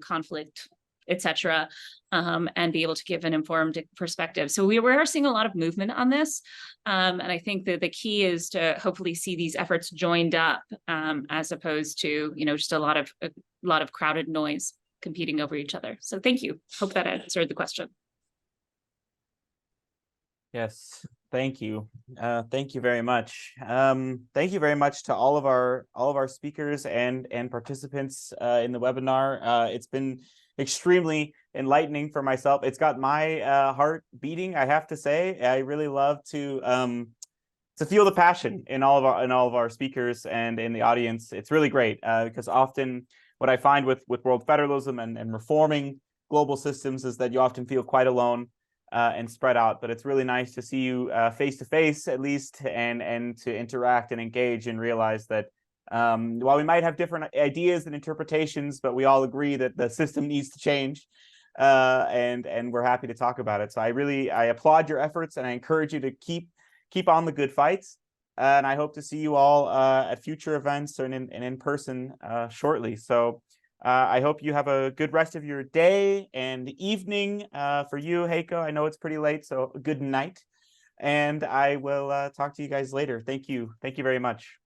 conflict etc., and be able to give an informed perspective. So we are seeing a lot of movement on this, and I think that the key is to hopefully see these efforts joined up, as opposed to just a lot of crowded noise competing over each other. So thank you. Hope that answered the question. Yes, thank you. Thank you very much. Thank you very much to all of our speakers and participants in the webinar. It's been extremely enlightening for myself. It's got my heart beating, I have to say. I really love to feel the passion in all of our speakers and in the audience. It's really great because often what I find with world federalism and reforming global systems is that you often feel quite alone and spread out. But it's really nice to see you face to face, at least, and to interact and engage and realize that while we might have different ideas and interpretations, but we all agree that the system needs to change, and we're happy to talk about it. So I applaud your efforts, and I encourage you to keep on the good fights. And I hope to see you all at future events and in person shortly. So I hope you have a good rest of your day and evening. For you, Heikki, I know it's pretty late, so good night. And I will talk to you guys later. Thank you. Thank you very much.